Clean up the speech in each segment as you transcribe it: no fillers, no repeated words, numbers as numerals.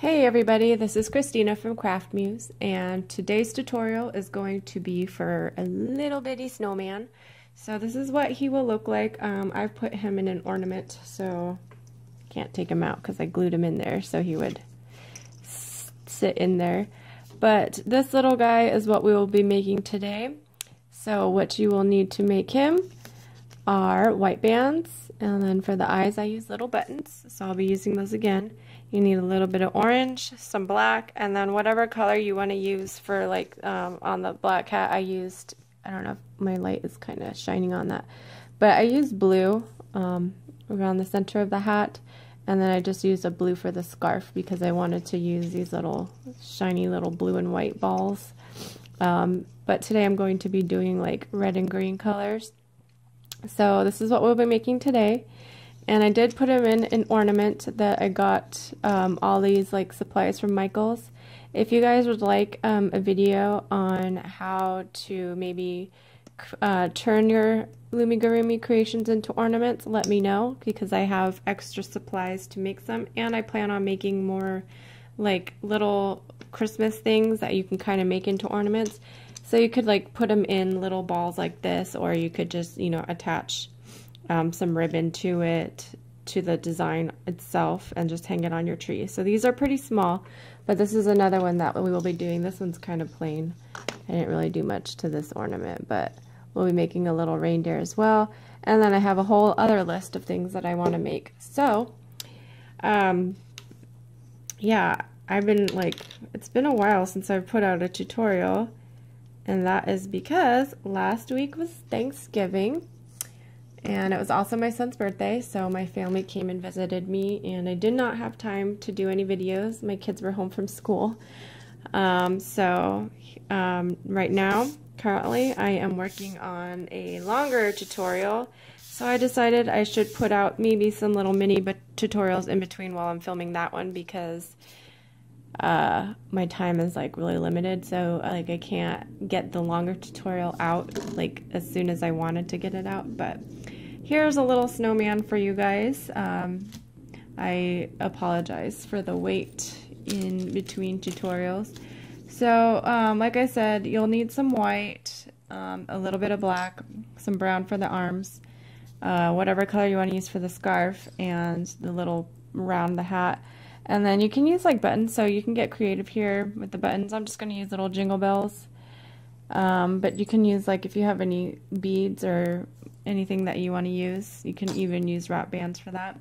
Hey everybody, this is Cristina from craftmuse, and today's tutorial is going to be for a little bitty snowman. So this is what he will look like. I've put him in an ornament, so I can't take him out because I glued him in there so he would sit in there. But this little guy is what we will be making today. So what you will need to make him are white bands, and then for the eyes I use little buttons, so I'll be using those again. You need a little bit of orange, some black, and then whatever color you want to use for, like, on the black hat I used, I don't know if my light is kind of shining on that, but I used blue around the center of the hat, and then I just used a blue for the scarf because I wanted to use these little shiny little blue and white balls. But today I'm going to be doing like red and green colors. So this is what we'll be making today. And I did put him in an ornament that I got all these like supplies from Michael's. If you guys would like a video on how to maybe turn your Loomigurumi creations into ornaments, let me know, because I have extra supplies to make some, and I plan on making more like little Christmas things that you can kind of make into ornaments. So you could like put them in little balls like this, or you could just, you know, attach some ribbon to it, to the design itself, and just hang it on your tree. So these are pretty small, but this is another one that we will be doing. This one's kind of plain. I didn't really do much to this ornament, but we'll be making a little reindeer as well. And then I have a whole other list of things that I want to make. So, yeah, I've been like, it's been a while since I've put out a tutorial, and that is because last week was Thanksgiving. And it was also my son's birthday, so my family came and visited me, and I did not have time to do any videos. My kids were home from school. Right now, currently, I am working on a longer tutorial, so I decided I should put out maybe some little mini tutorials in between while I'm filming that one, because my time is like really limited, so like I can't get the longer tutorial out like as soon as I wanted to get it out. But here's a little snowman for you guys. I apologize for the wait in between tutorials. So like I said, you'll need some white, a little bit of black, some brown for the arms, whatever color you want to use for the scarf, and the little around the hat. And then you can use like buttons, so you can get creative here with the buttons. I'm just going to use little jingle bells. But you can use, like, if you have any beads or anything that you want to use, you can even use wrap bands for that.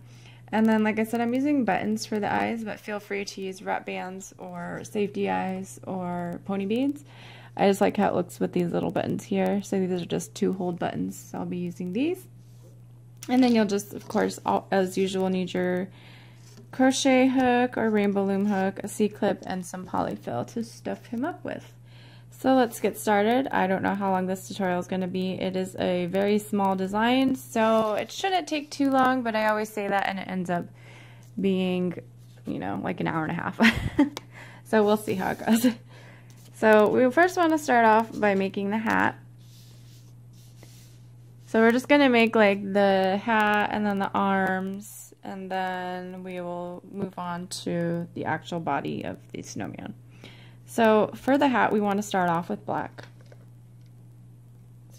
And then, like I said, I'm using buttons for the eyes, but feel free to use wrap bands or safety eyes or pony beads. I just like how it looks with these little buttons here. So these are just 2 hold buttons, so I'll be using these. And then you'll just, of course, as usual, need your crochet hook or rainbow loom hook, a C-clip, and some polyfill to stuff him up with. So let's get started. I don't know how long this tutorial is going to be. It is a very small design, so it shouldn't take too long, but I always say that and it ends up being, you know, like an hour and a half. So we'll see how it goes. So we first want to start off by making the hat. So we're just going to make like the hat and then the arms, and then we will move on to the actual body of the snowman. So for the hat, we want to start off with black.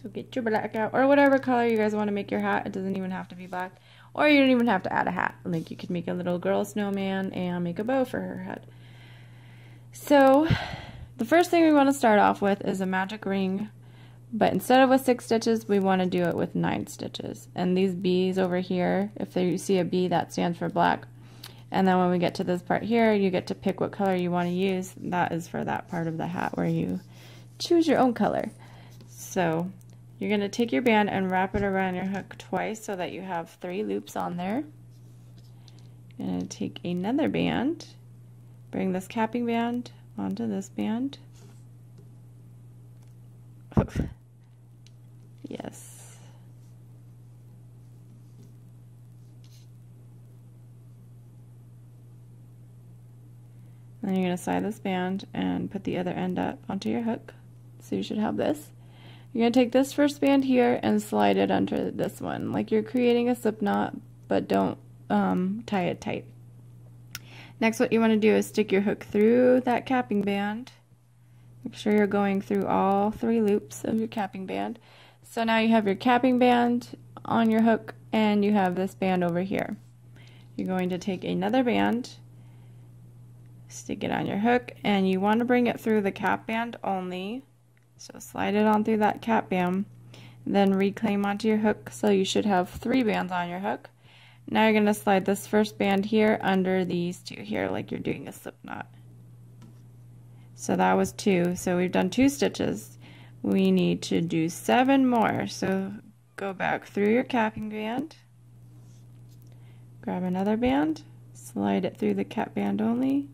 So get your black out, or whatever color you guys want to make your hat. It doesn't even have to be black, or you don't even have to add a hat. Like, you could make a little girl snowman and make a bow for her head. So the first thing we want to start off with is a magic ring. But instead of with 6 stitches, we want to do it with 9 stitches. And these B's over here, if you see a B, that stands for black. And then when we get to this part here, you get to pick what color you want to use. That is for that part of the hat where you choose your own color. So you're going to take your band and wrap it around your hook twice so that you have 3 loops on there. You're going to take another band, bring this capping band onto this band. Yes. Then you're going to slide this band and put the other end up onto your hook. So you should have this. You're going to take this first band here and slide it under this one, like you're creating a slip knot, but don't tie it tight. Next, what you want to do is stick your hook through that capping band. Make sure you're going through all 3 loops of your capping band. So now you have your capping band on your hook and you have this band over here. You're going to take another band, stick it on your hook, and you want to bring it through the cap band only. So slide it on through that cap band, then reclaim onto your hook. So you should have 3 bands on your hook. Now you're going to slide this first band here under these 2 here like you're doing a slip knot. So that was 2. So we've done 2 stitches. We need to do 7 more. So go back through your capping band, grab another band, slide it through the cap band only,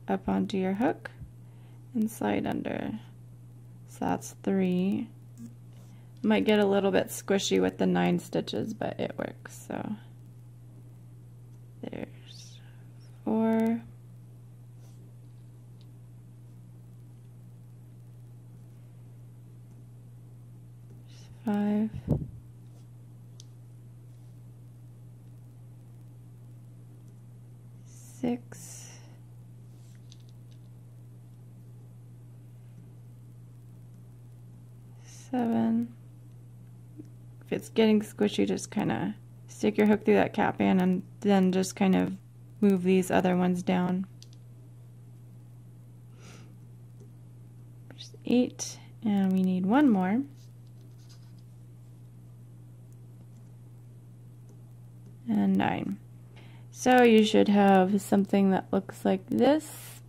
up onto your hook, and slide under. So that's 3. Might get a little bit squishy with the 9 stitches, but it works. So there's 4. 5. 6. 7. If it's getting squishy, just kind of stick your hook through that cap band and then just kind of move these other ones down. There's 8, and we need 1 more. And 9. So you should have something that looks like this.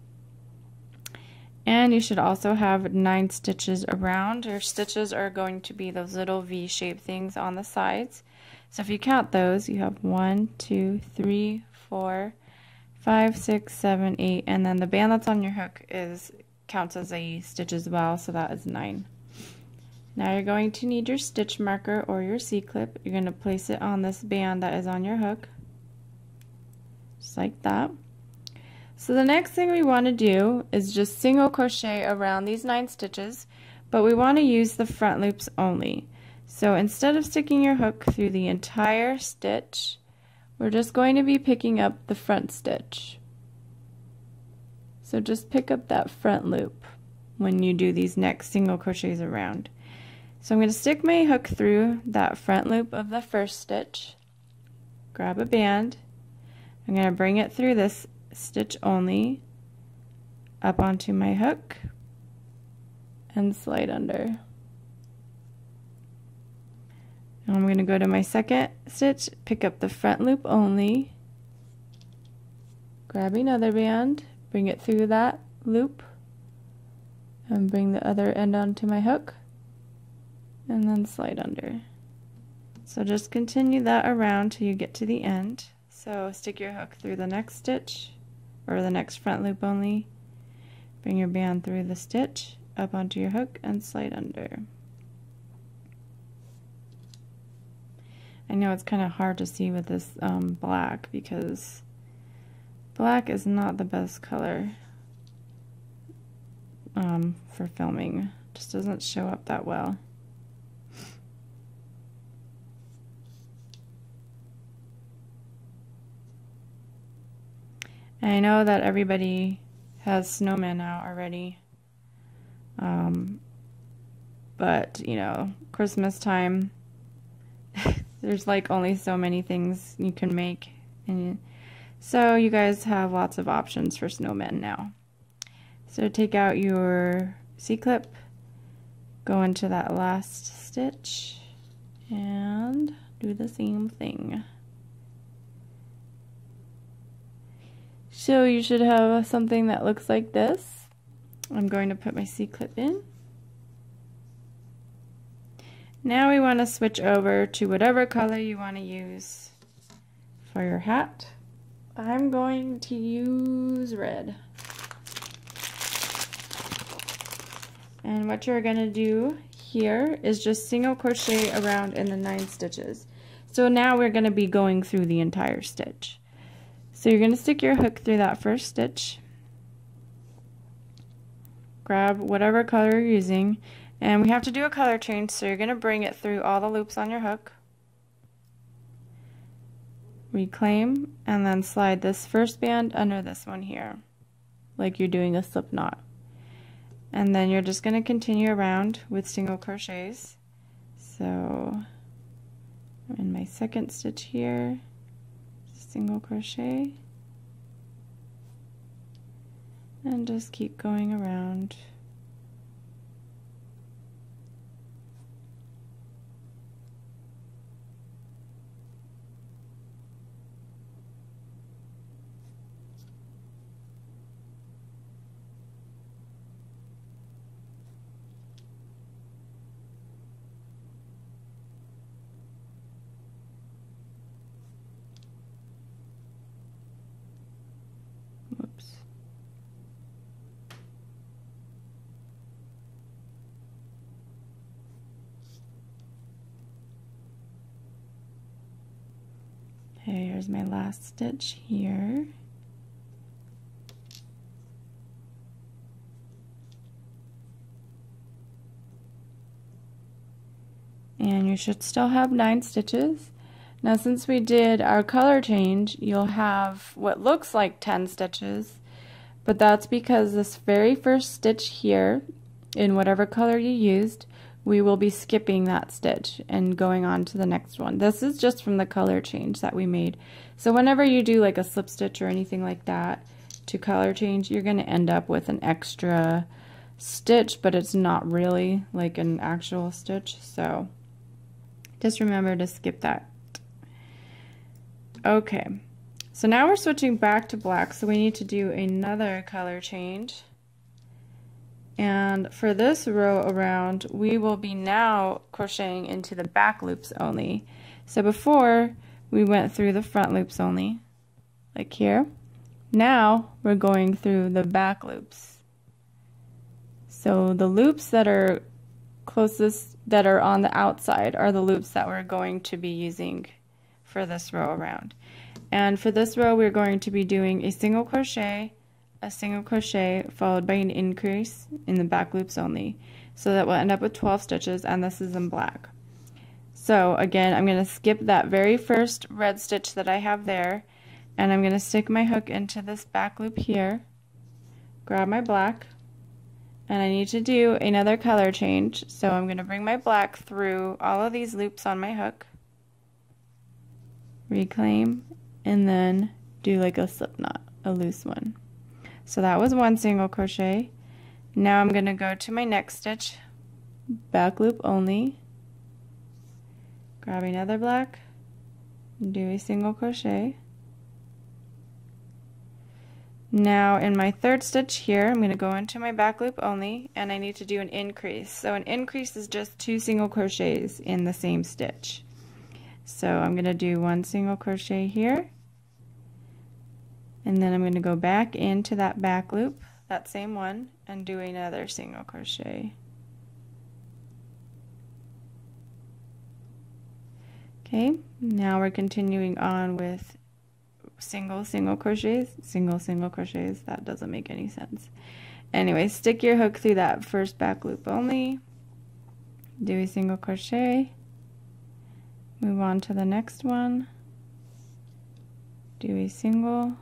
And you should also have 9 stitches around. Your stitches are going to be those little V-shaped things on the sides. So if you count those, you have 1, 2, 3, 4, 5, 6, 7, 8, and then the band that's on your hook counts as a stitch as well, so that is 9. Now you're going to need your stitch marker or your C-clip. You're going to place it on this band that is on your hook, just like that. So the next thing we want to do is just single crochet around these 9 stitches, but we want to use the front loops only. So instead of sticking your hook through the entire stitch, we're just going to be picking up the front stitch. So just pick up that front loop when you do these next single crochets around. So I'm going to stick my hook through that front loop of the first stitch, grab a band, I'm going to bring it through this stitch only, up onto my hook, and slide under. Now I'm going to go to my second stitch, pick up the front loop only, grab another band, bring it through that loop, and bring the other end onto my hook, and then slide under. So just continue that around till you get to the end. So stick your hook through the next stitch, or the next front loop only, bring your band through the stitch, up onto your hook, and slide under. I know it's kind of hard to see with this black, because black is not the best color for filming. Just doesn't show up that well. And I know that everybody has Snowman out already, but you know, Christmas time, there's like only so many things you can make, and so you guys have lots of options for snowmen now. So take out your C-clip, go into that last stitch, and do the same thing. So you should have something that looks like this. I'm going to put my C-clip in. Now we want to switch over to whatever color you want to use for your hat. I'm going to use red. And what you're going to do here is just single crochet around in the 9 stitches. So now we're going to be going through the entire stitch. So you're going to stick your hook through that first stitch, grab whatever color you're using, and we have to do a color change, so you're going to bring it through all the loops on your hook, reclaim, and then slide this first band under this one here, like you're doing a slip knot. And then you're just going to continue around with single crochets. So I'm in my second stitch here, single crochet, and just keep going around. Whoops. Okay, here's my last stitch here. And you should still have 9 stitches. Now since we did our color change, you'll have what looks like 10 stitches, but that's because this very first stitch here, in whatever color you used, we will be skipping that stitch and going on to the next one. This is just from the color change that we made. So whenever you do like a slip stitch or anything like that to color change, you're going to end up with an extra stitch, but it's not really like an actual stitch. So just remember to skip that. Okay, so now we're switching back to black, so we need to do another color change. And for this row around, we will be now crocheting into the back loops only. So before, we went through the front loops only, like here. Now, we're going through the back loops. So the loops that are closest, that are on the outside, are the loops that we're going to be using for this row around. And for this row, we're going to be doing a single crochet, followed by an increase in the back loops only. So that we'll end up with 12 stitches, and this is in black. So again, I'm going to skip that very first red stitch that I have there, and I'm going to stick my hook into this back loop here, grab my black, and I need to do another color change. So I'm going to bring my black through all of these loops on my hook, reclaim, and then do like a slip knot, a loose one. So that was one single crochet. Now I'm going to go to my next stitch, back loop only, grab another black, and do a single crochet. Now in my third stitch here, I'm going to go into my back loop only, and I need to do an increase. So an increase is just 2 single crochets in the same stitch. So I'm going to do 1 single crochet here, and then I'm going to go back into that back loop, that same one, and do another single crochet. Okay, now we're continuing on with single crochets, single crochets. That doesn't make any sense. Anyway, stick your hook through that first back loop only, do a single crochet, move on to the next one, do a single,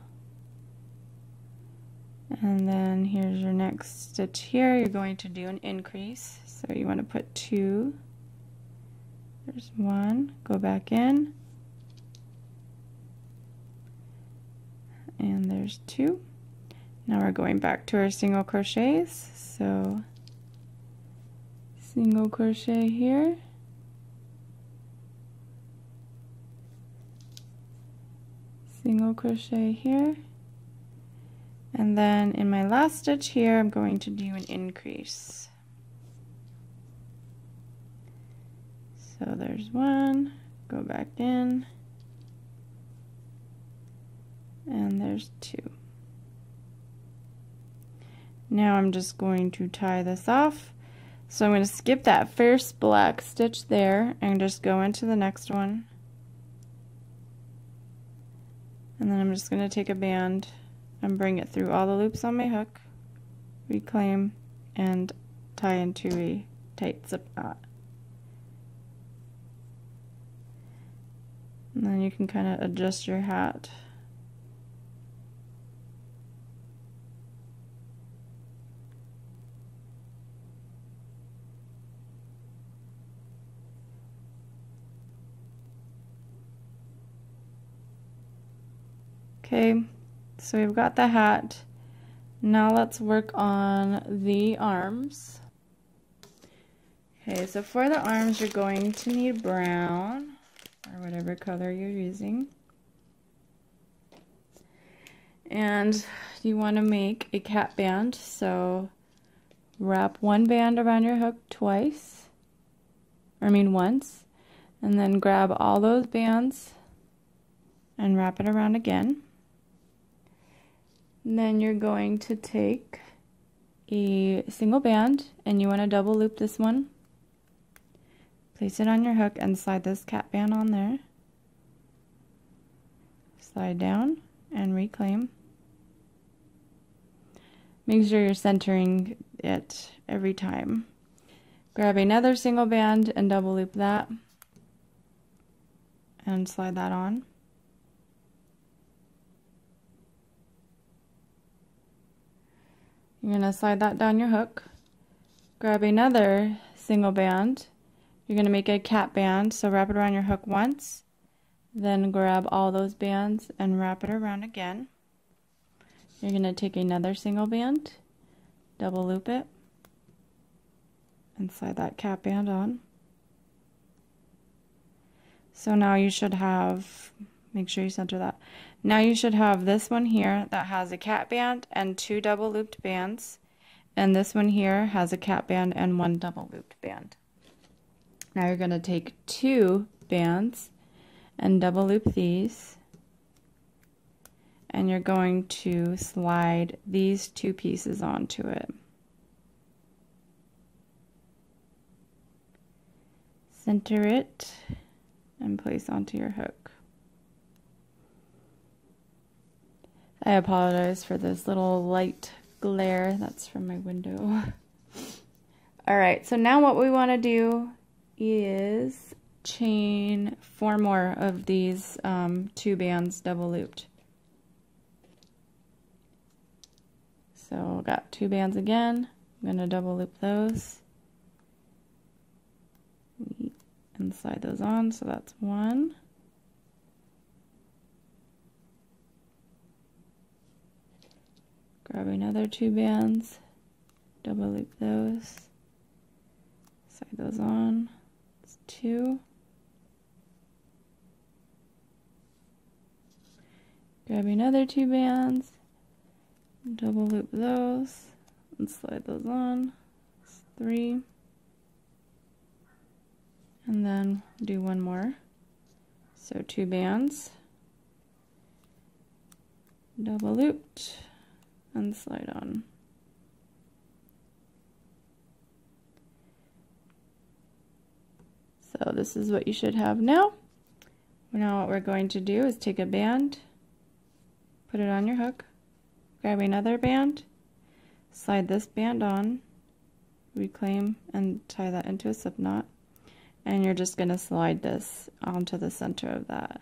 and then here's your next stitch here. You're going to do an increase, so you want to put 2, there's 1, go back in, and there's 2. Now we're going back to our single crochets, so single crochet here, single crochet here, and then in my last stitch here I'm going to do an increase. So there's 1, go back in, and there's 2. Now I'm just going to tie this off. So I'm going to skip that first black stitch there and just go into the next one. And then I'm just going to take a band and bring it through all the loops on my hook, reclaim, and tie into a tight slip knot. And then you can kind of adjust your hat. Okay, so we've got the hat. Now let's work on the arms. Okay, so for the arms you're going to need brown, or whatever color you're using. And you want to make a cap band, so wrap one band around your hook once, and then grab all those bands and wrap it around again. And then you're going to take a single band and you want to double loop this one. Place it on your hook and slide this cap band on there. Slide down and reclaim. Make sure you're centering it every time. Grab another single band and double loop that and slide that on. You're going to slide that down your hook. Grab another single band. You're going to make a cap band, so wrap it around your hook once. Then grab all those bands and wrap it around again. You're going to take another single band, double loop it, and slide that cap band on. So now you should have, make sure you center that. Now you should have this one here that has a cap band and 2 double looped bands. And this one here has a cap band and 1 double looped band. Now you're going to take 2 bands and double loop these. And you're going to slide these 2 pieces onto it. Center it and place onto your hook. I apologize for this little light glare that's from my window. Alright, so now what we want to do is chain 4 more of these 2 bands double looped. So got 2 bands again. I'm going to double loop those and slide those on, so that's 1. Grab another 2 bands, double loop those, slide those on, it's 2. Grab another 2 bands, double loop those, and slide those on, it's 3. And then do 1 more. So 2 bands, double looped, and slide on. So this is what you should have now. Now what we're going to do is take a band, put it on your hook, grab another band, slide this band on, reclaim, and tie that into a slip knot. And you're just going to slide this onto the center of that.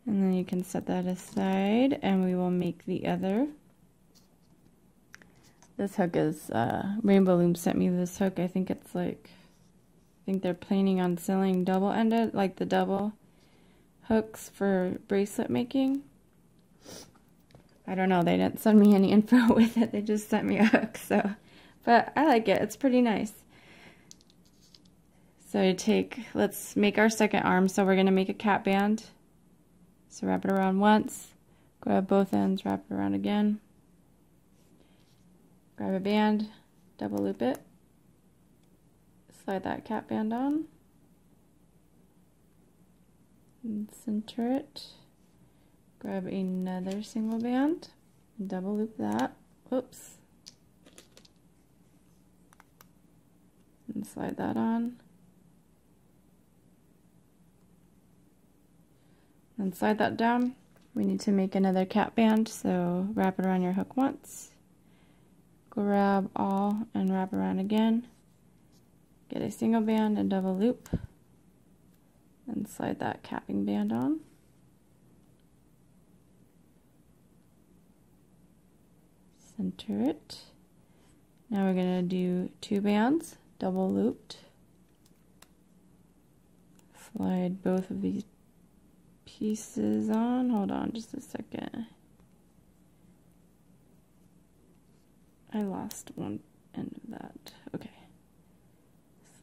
And then you can set that aside and we will make the other. This hook is, Rainbow Loom sent me this hook. I think it's like, I think they're planning on selling double-ended, like the double hooks for bracelet making. I don't know, they didn't send me any info with it, they just sent me a hook, so. But I like it, it's pretty nice. So you take, let's make our second arm, so we're gonna make a cap band. So wrap it around once, grab both ends, wrap it around again. Grab a band, double loop it, slide that cap band on, and center it. Grab another single band, double loop that, whoops, and slide that on. And slide that down. We need to make another cap band, so wrap it around your hook once, grab all and wrap around again, get a single band and double loop, and slide that capping band on. Center it. Now we're going to do 2 bands, double looped. Slide both of these pieces on. Hold on just a second. I lost one end of that. Okay.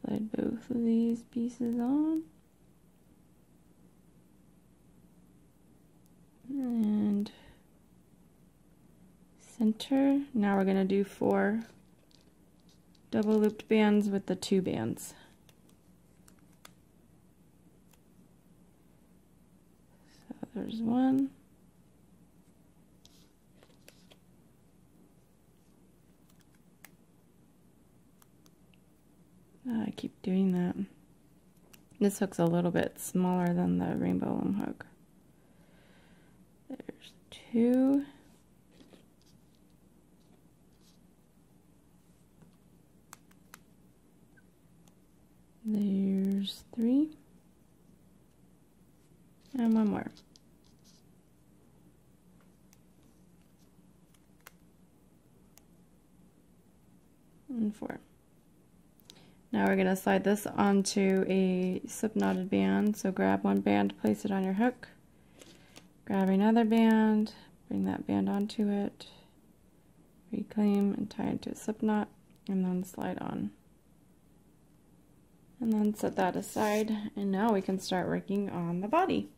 Slide both of these pieces on. And center. Now we're going to do 4 double looped bands with the 2 bands. So there's 1. I keep doing that. This hook's a little bit smaller than the rainbow loom hook. There's 2. There's 3. And 1 more. And 4. Now we're going to slide this onto a slip knotted band. So grab 1 band, place it on your hook. Grab another band, bring that band onto it, reclaim and tie into a slip knot, and then slide on. And then set that aside, and now we can start working on the body.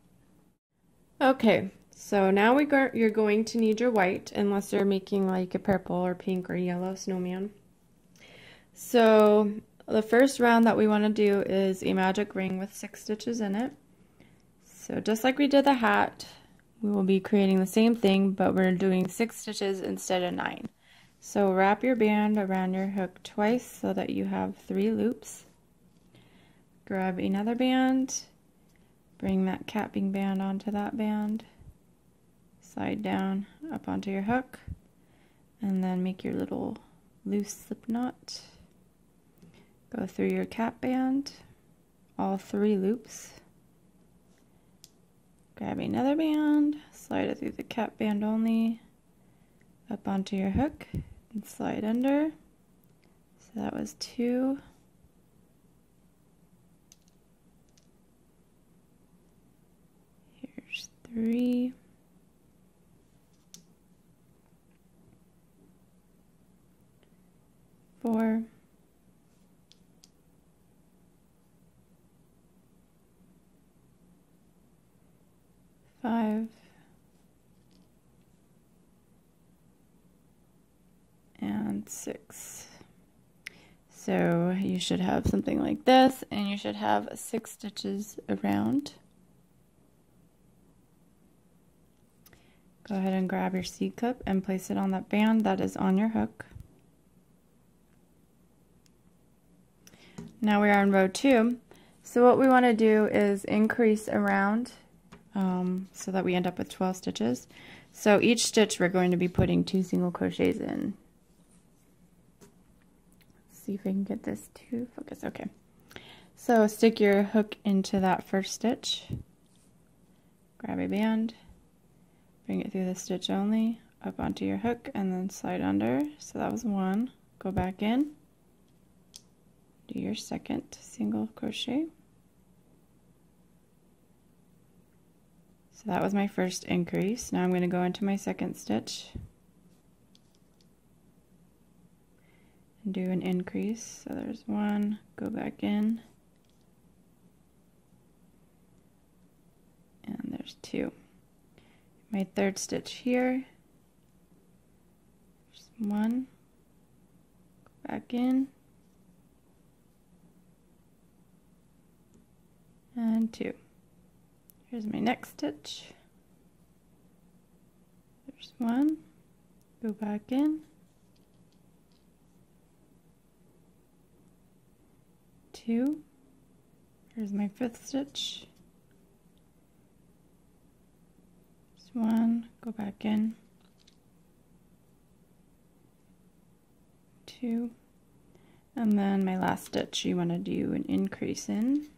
Okay, so now you're going to need your white, unless you're making like a purple or pink or yellow snowman. So the first round that we want to do is a magic ring with 6 stitches in it. So just like we did the hat, we will be creating the same thing, but we're doing 6 stitches instead of 9. So wrap your band around your hook twice so that you have 3 loops. Grab another band, bring that capping band onto that band, slide down up onto your hook, and then make your little loose slip knot. Go through your cap band, all 3 loops. Grab another band, slide it through the cap band only, up onto your hook, and slide under. So that was 2. Here's 3. 4. 5. And 6. So you should have something like this, and you should have 6 stitches around. Go ahead and grab your C-clip and place it on that band that is on your hook. Now we are on row 2. So what we want to do is increase around so that we end up with 12 stitches. So each stitch we're going to be putting 2 single crochets in. Let's see if we can get this to focus. Okay. So stick your hook into that first stitch. Grab a band. Bring it through the stitch only, up onto your hook, and then slide under. So that was 1. Go back in. Do your second single crochet. So that was my first increase. Now I'm going to go into my second stitch and do an increase. So there's 1, go back in, and there's 2. My third stitch here, there's 1, go back in, and 2. Here's my next stitch. There's 1, go back in, 2. Here's my 5th stitch. There's 1, go back in, 2, And then my last stitch you want to do an increase in.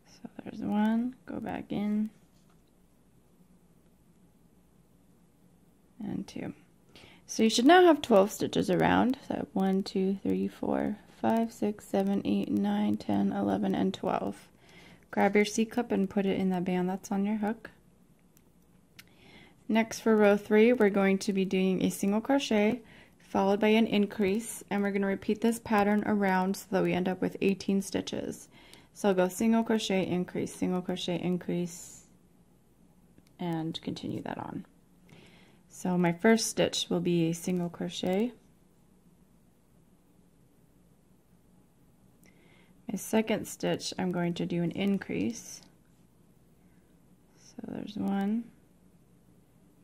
So there's one, go back in, and 2. So you should now have 12 stitches around. So 1, 2, 3, 4, 5, 6, 7, 8, 9, 10, 11, and 12. Grab your C-clip and put it in that band that's on your hook. Next for row 3, we're going to be doing a single crochet followed by an increase, and we're going to repeat this pattern around so that we end up with 18 stitches. So I'll go single crochet, increase, and continue that on. So my first stitch will be a single crochet. My second stitch, I'm going to do an increase. So there's one.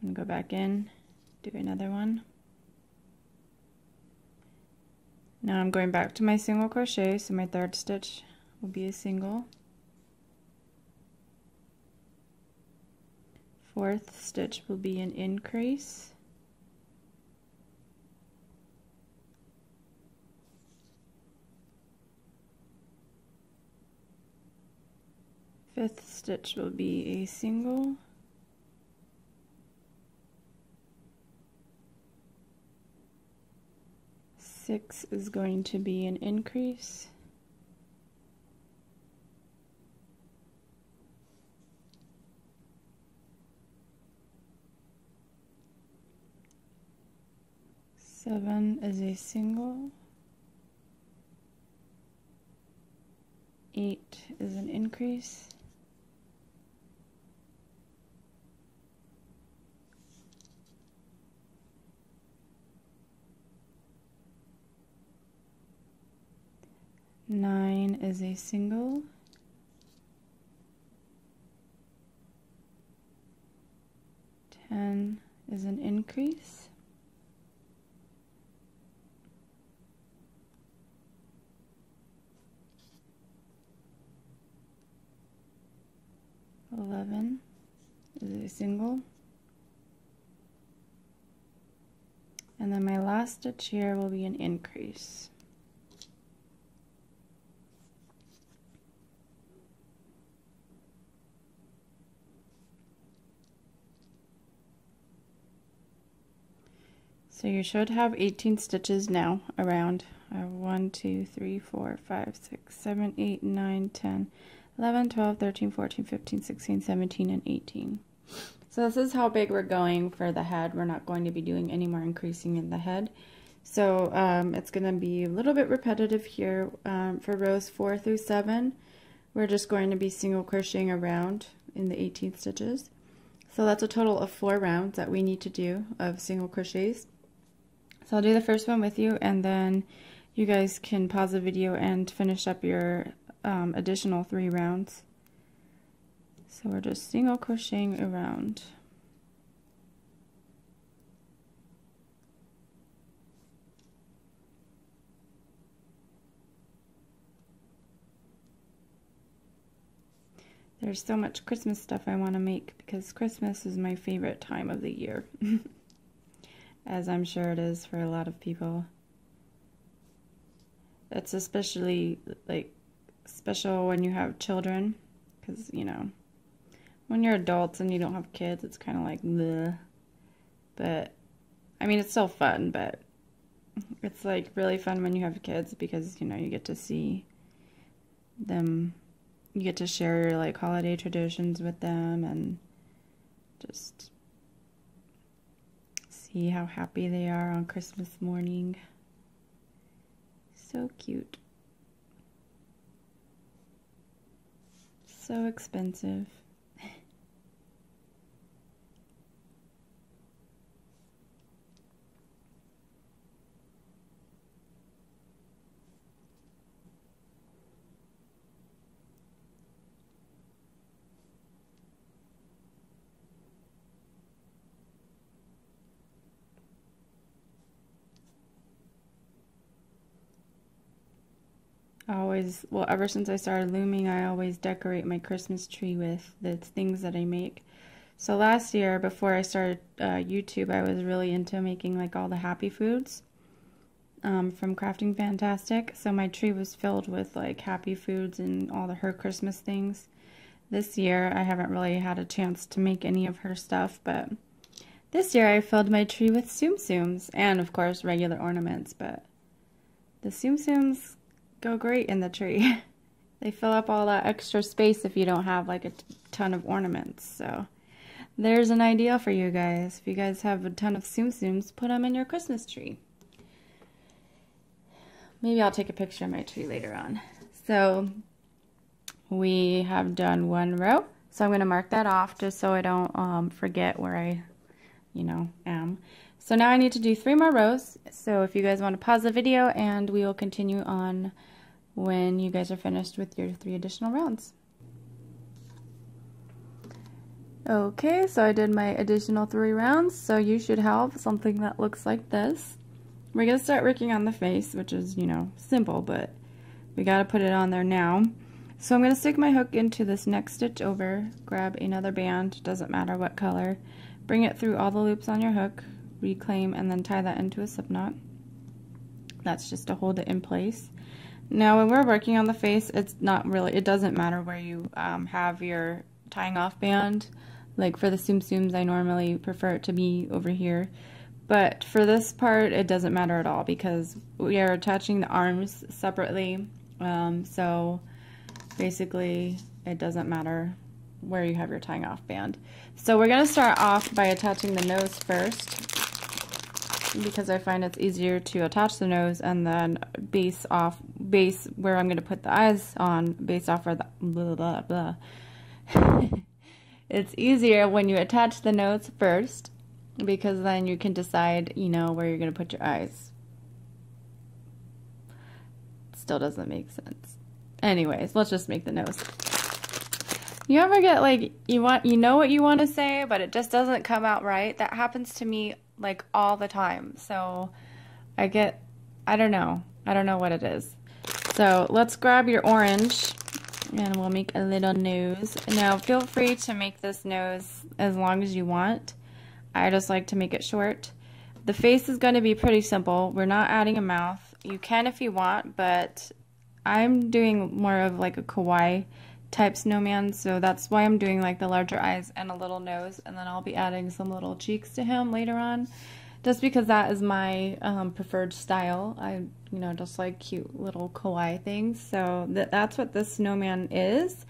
I'm going to go back in, do another one. Now I'm going back to my single crochet, so my third stitch will be a single. Fourth stitch will be an increase. Fifth stitch will be a single. Six is going to be an increase. Seven is a single. 8 is an increase. 9 is a single. 10 is an increase. 11 is a single. And then my last stitch here will be an increase. So you should have 18 stitches now around. 1, 2, 3, 4, 5, 6, 7, 8, 9, 10, 11, 12, 13, 14, 15, 16, 17, and 18. So this is how big we're going for the head. We're not going to be doing any more increasing in the head. So it's going to be a little bit repetitive here. For rows 4 through 7, we're just going to be single crocheting around in the 18 stitches. So that's a total of 4 rounds that we need to do of single crochets. So I'll do the first one with you, and then you guys can pause the video and finish up your additional 3 rounds. So we're just single crocheting around. There's so much Christmas stuff I want to make because Christmas is my favorite time of the year. As I'm sure it is for a lot of people. It's especially like special when you have children, because you know, when you're adults and you don't have kids, it's kind of like bleh. But I mean, it's still fun, but it's like really fun when you have kids because you know, you get to see them, you get to share your like holiday traditions with them and just see how happy they are on Christmas morning. So cute. So expensive. Well, ever since I started looming, I always decorate my Christmas tree with the things that I make. So last year, before I started YouTube, I was really into making like all the happy foods. from Crafting Fantastic. So my tree was filled with like happy foods and all her Christmas things. This year I haven't really had a chance to make any of her stuff, but this year I filled my tree with Tsum Tsums and of course regular ornaments, but the Tsum Tsums go great in the tree. They fill up all that extra space if you don't have like a ton of ornaments. So there's an idea for you guys. If you guys have a ton of Tsum Tsums, put them in your Christmas tree. Maybe I'll take a picture of my tree later on. So we have done one row. So I'm going to mark that off just so I don't forget where I, am. So now I need to do 3 more rows. So if you guys want to pause the video and we will continue on when you guys are finished with your 3 additional rounds. Okay, so I did my additional 3 rounds, so you should have something that looks like this. We're going to start working on the face, which is, simple, but we got to put it on there now. So I'm going to stick my hook into this next stitch over, grab another band, doesn't matter what color, bring it through all the loops on your hook, reclaim, and then tie that into a slip knot. That's just to hold it in place. Now when we're working on the face, it doesn't matter where you have your tying off band. Like for the Tsum Tsums, I normally prefer it to be over here. But for this part, it doesn't matter at all because we are attaching the arms separately. So basically, it doesn't matter where you have your tying off band. So we're going to start off by attaching the nose first because I find it's easier to attach the nose and then base where I'm going to put the eyes on, base off where the blah, blah, blah. It's easier when you attach the nose first because then you can decide, where you're going to put your eyes. Still doesn't make sense. Anyways, let's just make the nose. You ever get like, you know what you want to say, but it just doesn't come out right? That happens to me like all the time. So I don't know what it is. So let's grab your orange and we'll make a little nose. Now feel free to make this nose as long as you want. I just like to make it short. The face is going to be pretty simple. We're not adding a mouth. You can if you want, but I'm doing more of like a kawaii type snowman, so that's why I'm doing like the larger eyes and a little nose, and then I'll be adding some little cheeks to him later on, just because that is my preferred style. I just like cute little kawaii things, so that's what this snowman is.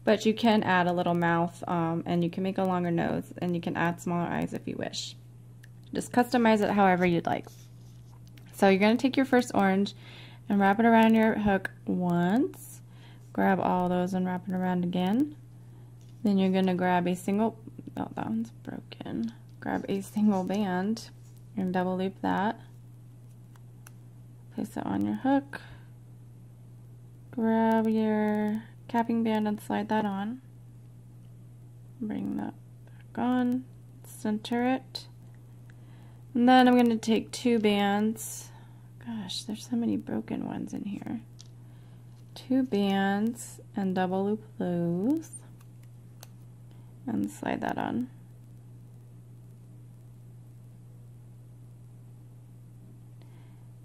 But you can add a little mouth, and you can make a longer nose, and you can add smaller eyes if you wish. Just customize it however you'd like. So you're going to take your first orange and wrap it around your hook once. Grab all those and wrap it around again. Then you're going to grab a single, oh, that one's broken. Grab a single band and double loop that. Place it on your hook. Grab your capping band and slide that on. Bring that back on. Center it. And then I'm going to take 2 bands. Gosh, there's so many broken ones in here. 2 bands and double loop those and slide that on.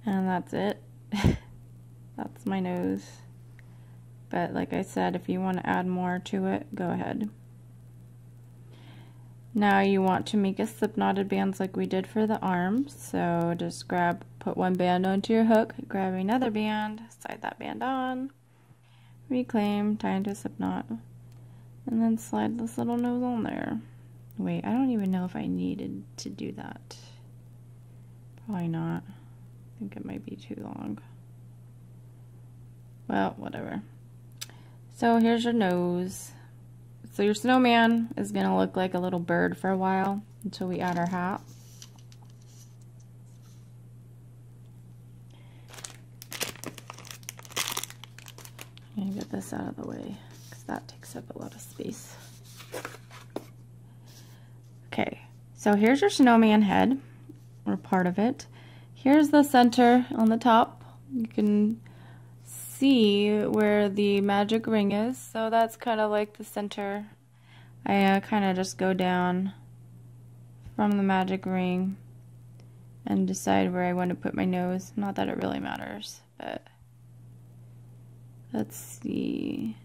And that's it. That's my nose. But like I said, if you want to add more to it, go ahead. Now you want to make a slip knotted bands like we did for the arms. So just put 1 band onto your hook, grab another band, slide that band on, reclaim, tie into a slip knot, and then slide this little nose on there. Wait, I don't even know if I needed to do that. Probably not. I think it might be too long. Well, whatever. So here's your nose. So your snowman is going to look like a little bird for a while until we add our hat. I'm going to get this out of the way because that takes up a lot of space. Okay, so here's your snowman head, or part of it. Here's the center on the top. You can see where the magic ring is, so that's kind of like the center. I kind of just go down from the magic ring and decide where I want to put my nose. Not that it really matters, but let's see.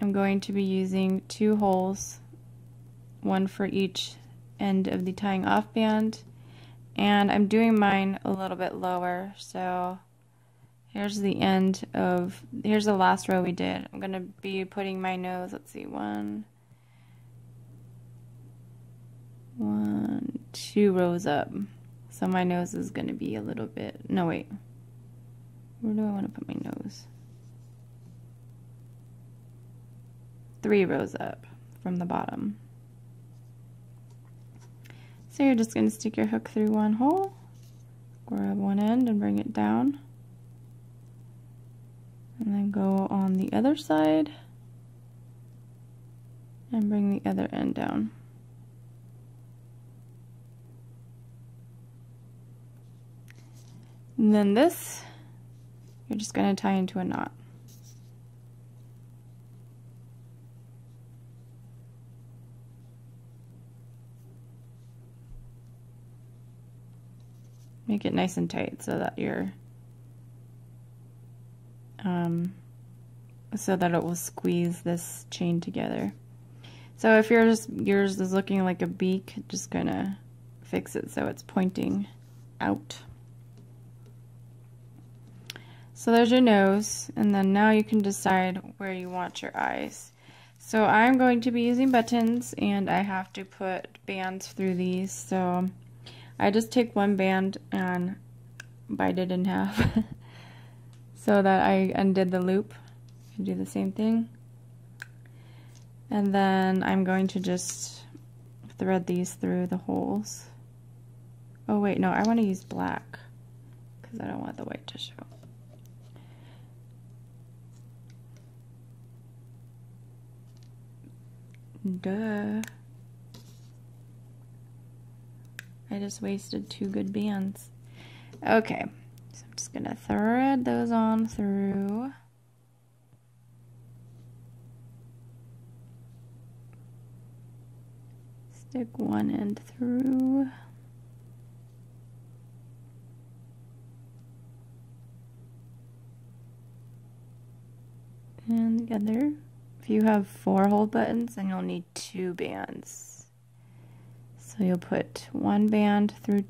I'm going to be using 2 holes, one for each end of the tying off band, and I'm doing mine a little bit lower. So here's the end of, here's the last row we did. I'm going to be putting my nose, let's see, 2 rows up. So my nose is going to be a little bit, no wait, where do I want to put my nose? 3 rows up from the bottom. So you're just going to stick your hook through one hole, grab one end and bring it down, and then go on the other side and bring the other end down. And then this, you're just going to tie into a knot. Make it nice and tight so that you're, so that it will squeeze this chain together. So if yours is looking like a beak, just gonna fix it so it's pointing out. So there's your nose, and then now you can decide where you want your eyes. So I'm going to be using buttons, and I have to put bands through these. So I just take one band and bite it in half so that I undid the loop. You do the same thing. And then I'm going to just thread these through the holes. Oh wait, no, I want to use black because I don't want the white to show. Duh. I just wasted 2 good bands. Okay, so I'm just gonna thread those on through. Stick one end through. And the other. If you have 4 hole buttons, then you'll need 2 bands. So you'll put one band through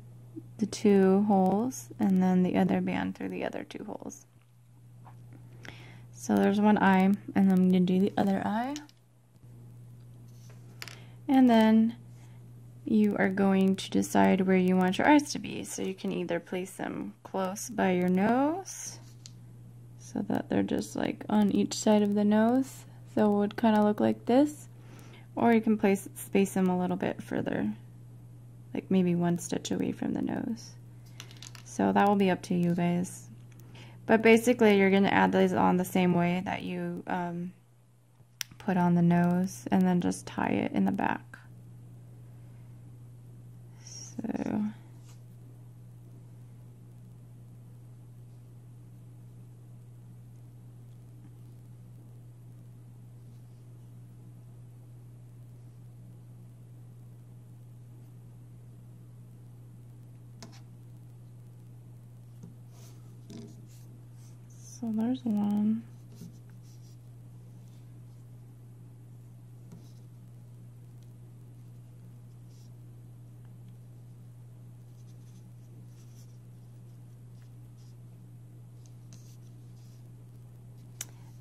the 2 holes and then the other band through the other 2 holes. So there's one eye, and I'm going to do the other eye. And then you are going to decide where you want your eyes to be. So you can either place them close by your nose so that they're just like on each side of the nose. So it would kind of look like this, or you can space them a little bit further, like maybe 1 stitch away from the nose. So that will be up to you guys. But basically you're going to add these on the same way that you put on the nose, and then just tie it in the back. So there's one.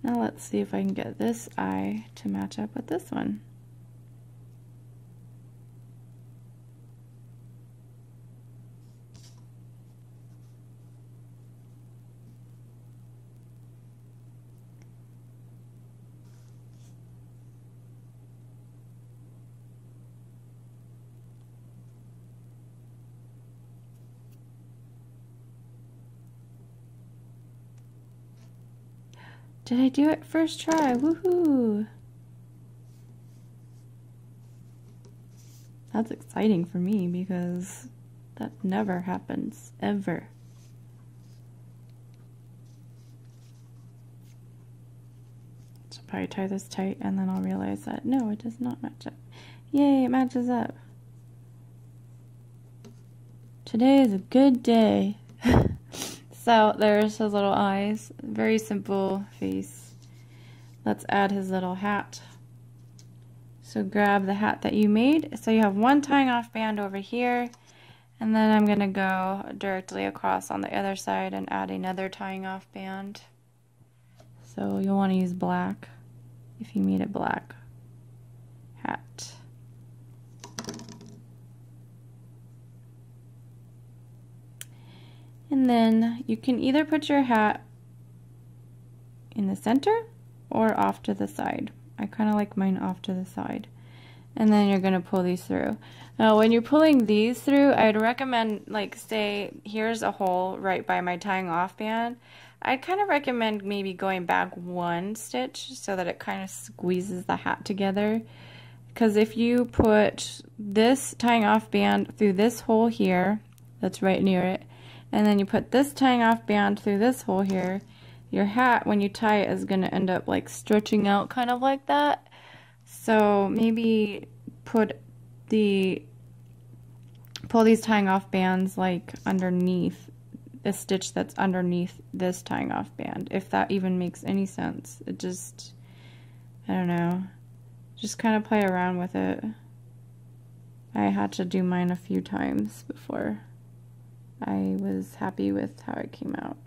Now let's see if I can get this eye to match up with this one. Did I do it first try? Woohoo! That's exciting for me because that never happens, ever. So probably tie this tight and then I'll realize that no, it does not match up. Yay, it matches up. Today is a good day. So there's his little eyes. Very simple face. Let's add his little hat. So grab the hat that you made. So you have one tying off band over here. And then I'm going to go directly across on the other side and add another tying off band. So you'll want to use black if you made it black. Hat. And then you can either put your hat in the center or off to the side. I kind of like mine off to the side. And then you're going to pull these through. Now when you're pulling these through, I'd recommend, like, say here's a hole right by my tying off band. I'd kind of recommend maybe going back one stitch so that it kind of squeezes the hat together. Because if you put this tying off band through this hole here, that's right near it, and then you put this tying off band through this hole here, your hat, when you tie it, is going to end up like stretching out kind of like that. So maybe pull these tying off bands like underneath a stitch that's underneath this tying off band, if that even makes any sense. It just, I don't know, just kind of play around with it. I had to do mine a few times before I was happy with how it came out.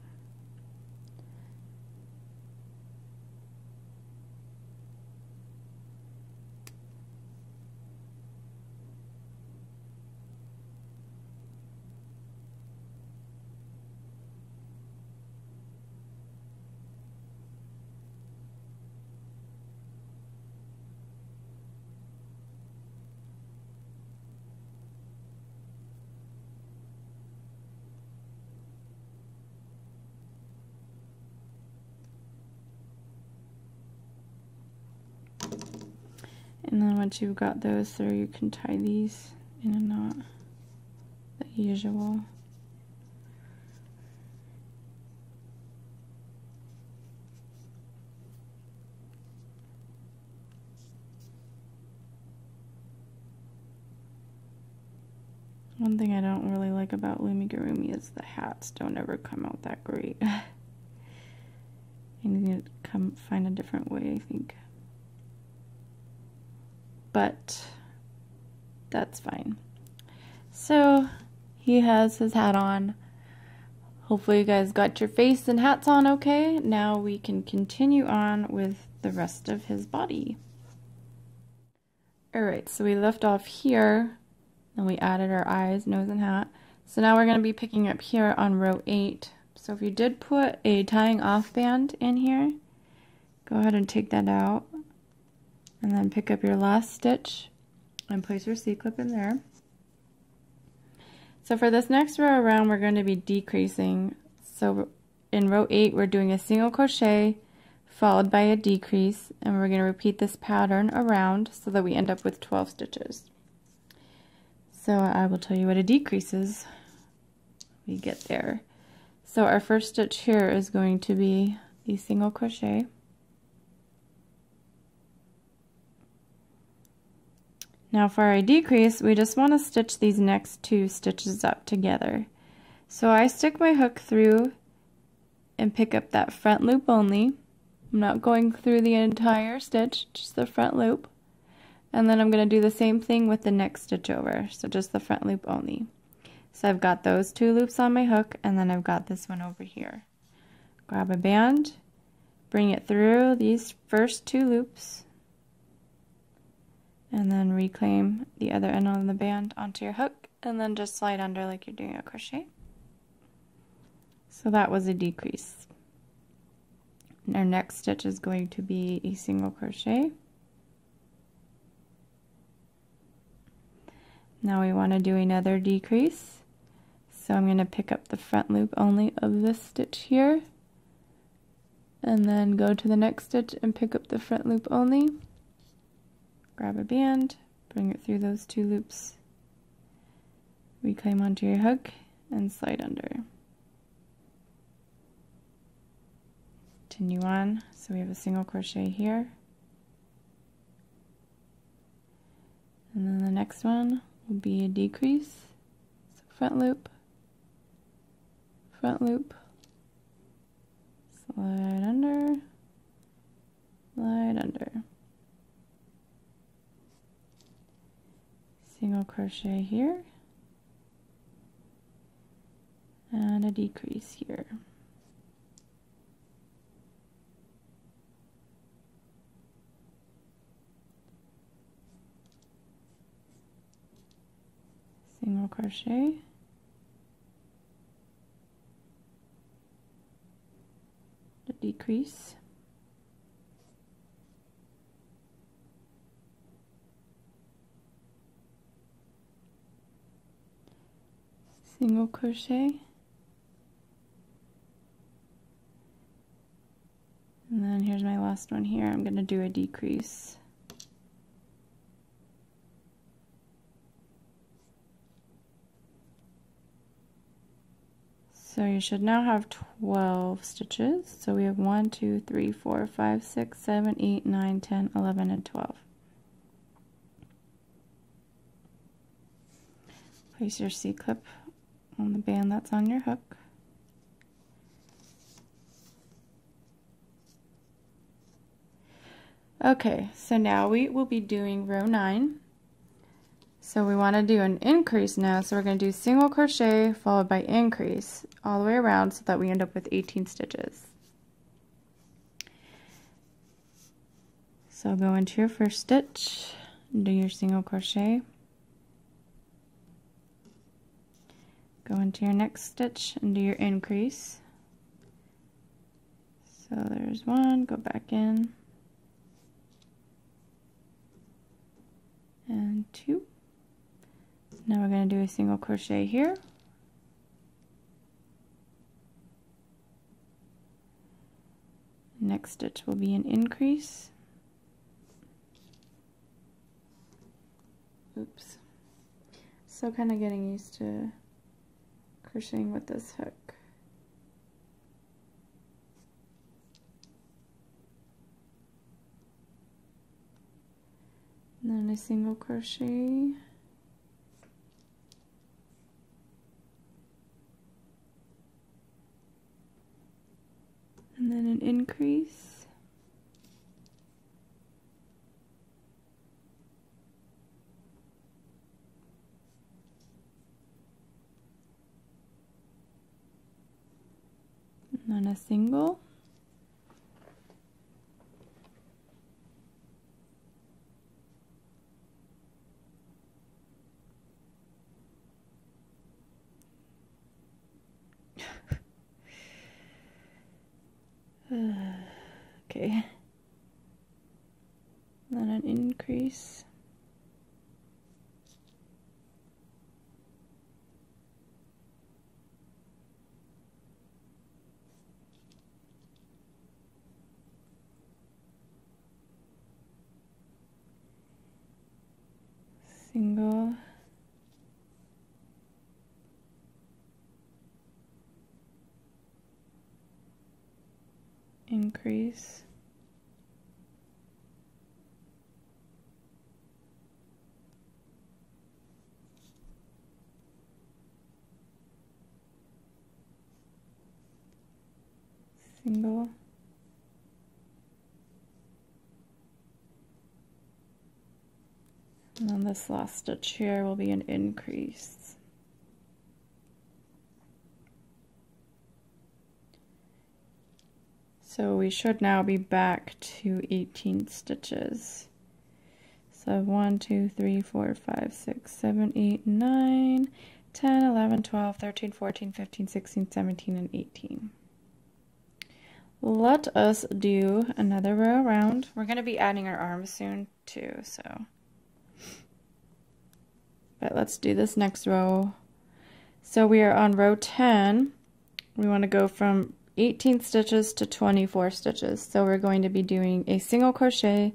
And then once you've got those through, you can tie these in a knot, the usual. One thing I don't really like about Loomigurumi is the hats don't ever come out that great. You need to find a different way, I think. But that's fine. So he has his hat on. Hopefully you guys got your face and hats on okay. Now we can continue on with the rest of his body. Alright, so we left off here and we added our eyes, nose, and hat. So now we're going to be picking up here on row 8. So if you did put a tying off band in here, go ahead and take that out. And then pick up your last stitch and place your C-clip in there. So for this next row around, we're going to be decreasing. So in row 8, we're doing a single crochet followed by a decrease, and we're going to repeat this pattern around so that we end up with 12 stitches. So I will tell you what a decrease is when we get there. So our first stitch here is going to be a single crochet. Now for our decrease, we just want to stitch these next 2 stitches up together. So I stick my hook through and pick up that front loop only. I'm not going through the entire stitch, just the front loop. And then I'm going to do the same thing with the next stitch over, so just the front loop only. So I've got those 2 loops on my hook, and then I've got this one over here. Grab a band, bring it through these first 2 loops, and then reclaim the other end of the band onto your hook, and then just slide under like you're doing a crochet. So that was a decrease. And our next stitch is going to be a single crochet. Now we want to do another decrease. So I'm going to pick up the front loop only of this stitch here, and then go to the next stitch and pick up the front loop only. Grab a band, bring it through those 2 loops, reclaim onto your hook, and slide under. Continue on, so we have a single crochet here. And then the next one will be a decrease, so front loop, front loop, slide under, slide under, single crochet here, and a decrease here. Single crochet, the decrease, single crochet, and then here's my last one here. I'm going to do a decrease. So you should now have 12 stitches. So we have 1, 2, 3, 4, 5, 6, 7, 8, 9, 10, 11, and 12. Place your C-clip on the band that's on your hook. Okay, so now we will be doing row 9. So we want to do an increase now, so we're going to do single crochet followed by increase all the way around so that we end up with 18 stitches. So go into your first stitch and do your single crochet. Go into your next stitch and do your increase. So there's one, go back in, and 2. Now we're going to do a single crochet here. Next stitch will be an increase. Oops. Still kind of getting used to crocheting with this hook. And then a single crochet. And then an increase. And then a single. Okay. Then an increase. Single. Increase. Single. And then this last stitch here will be an increase. So we should now be back to 18 stitches. So 1, 2, 3, 4, 5, 6, 7, 8, 9, 10, 11, 12, 13, 14, 15, 16, 17, and 18. Let us do another row around. We're going to be adding our arms soon too, so. But let's do this next row. So we are on row 10. We want to go from 18 stitches to 24 stitches. So we're going to be doing a single crochet,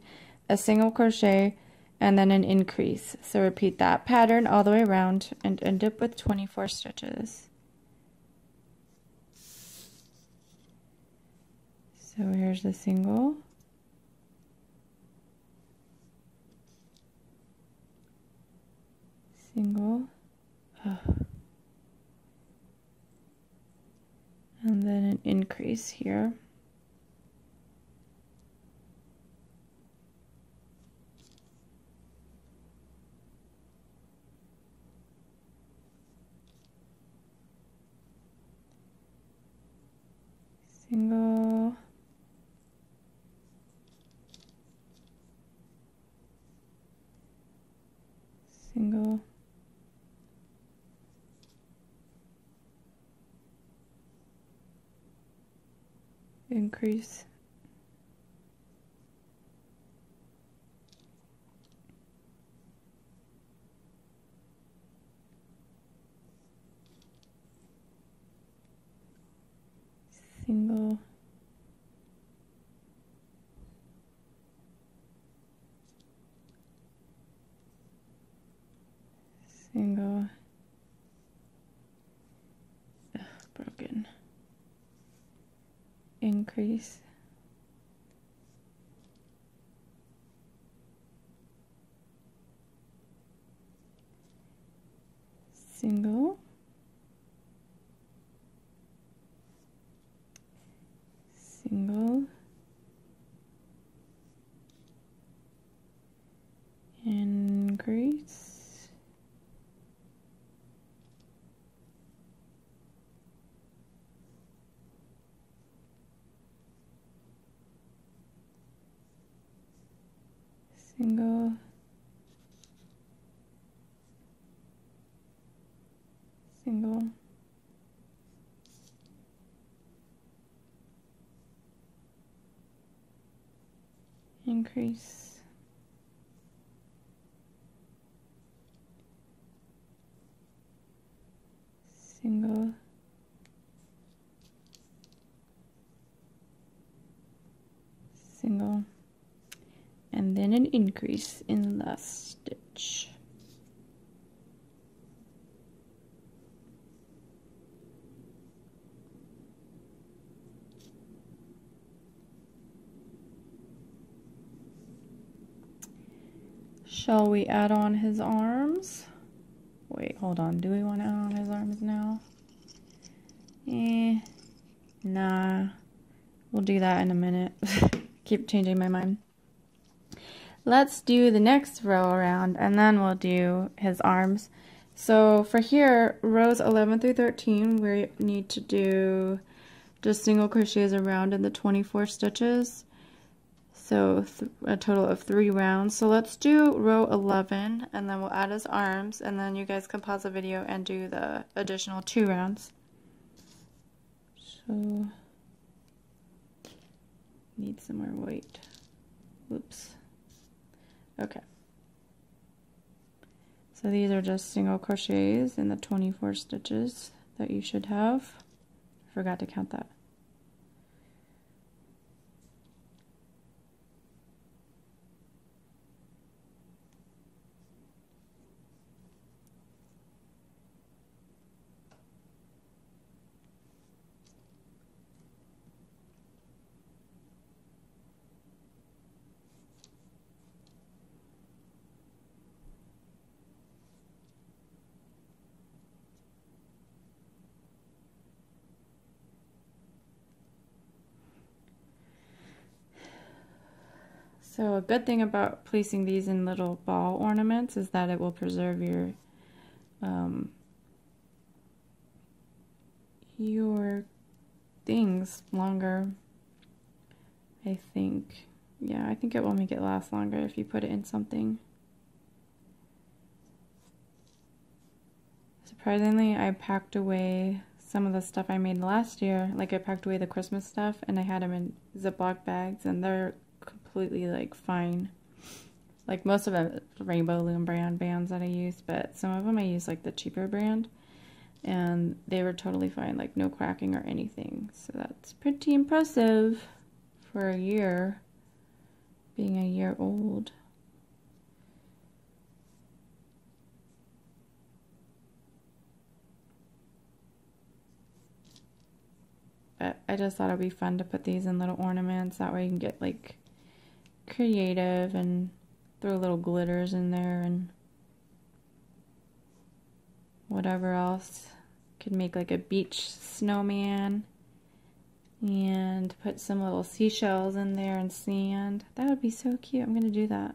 and then an increase. So repeat that pattern all the way around and end up with 24 stitches. So here's the single. Single. Oh. increase here. Single, single, increase, single, single, broken, increase, single, single, increase, single, single, increase, single, single, and then an increase in the last stitch. Shall we add on his arms? Wait, hold on. Do we want to add on his arms now? Nah. We'll do that in a minute. Keep changing my mind. Let's do the next row around and then we'll do his arms. So for here, rows 11 through 13, we need to do just single crochets around in the 24 stitches. So a total of 3 rounds. So let's do row 11 and then we'll add his arms and then you guys can pause the video and do the additional 2 rounds. So need some more white. Oops. Okay. So these are just single crochets in the 24 stitches that you should have. I forgot to count that. So a good thing about placing these in little ball ornaments is that it will preserve your things longer, I think. Yeah, I think it will make it last longer if you put it in something. Surprisingly, I packed away some of the stuff I made last year. Like I packed away the Christmas stuff and I had them in Ziploc bags and they're completely like fine. Like most of the Rainbow Loom brand bands that I use, but some of them I use like the cheaper brand and they were totally fine, like no cracking or anything. So that's pretty impressive for a year, being a year old. But I just thought it'd be fun to put these in little ornaments. That way you can get like creative and throw little glitters in there and whatever else. Could make like a beach snowman And put some little seashells in there and sand. That would be so cute. I'm gonna do that.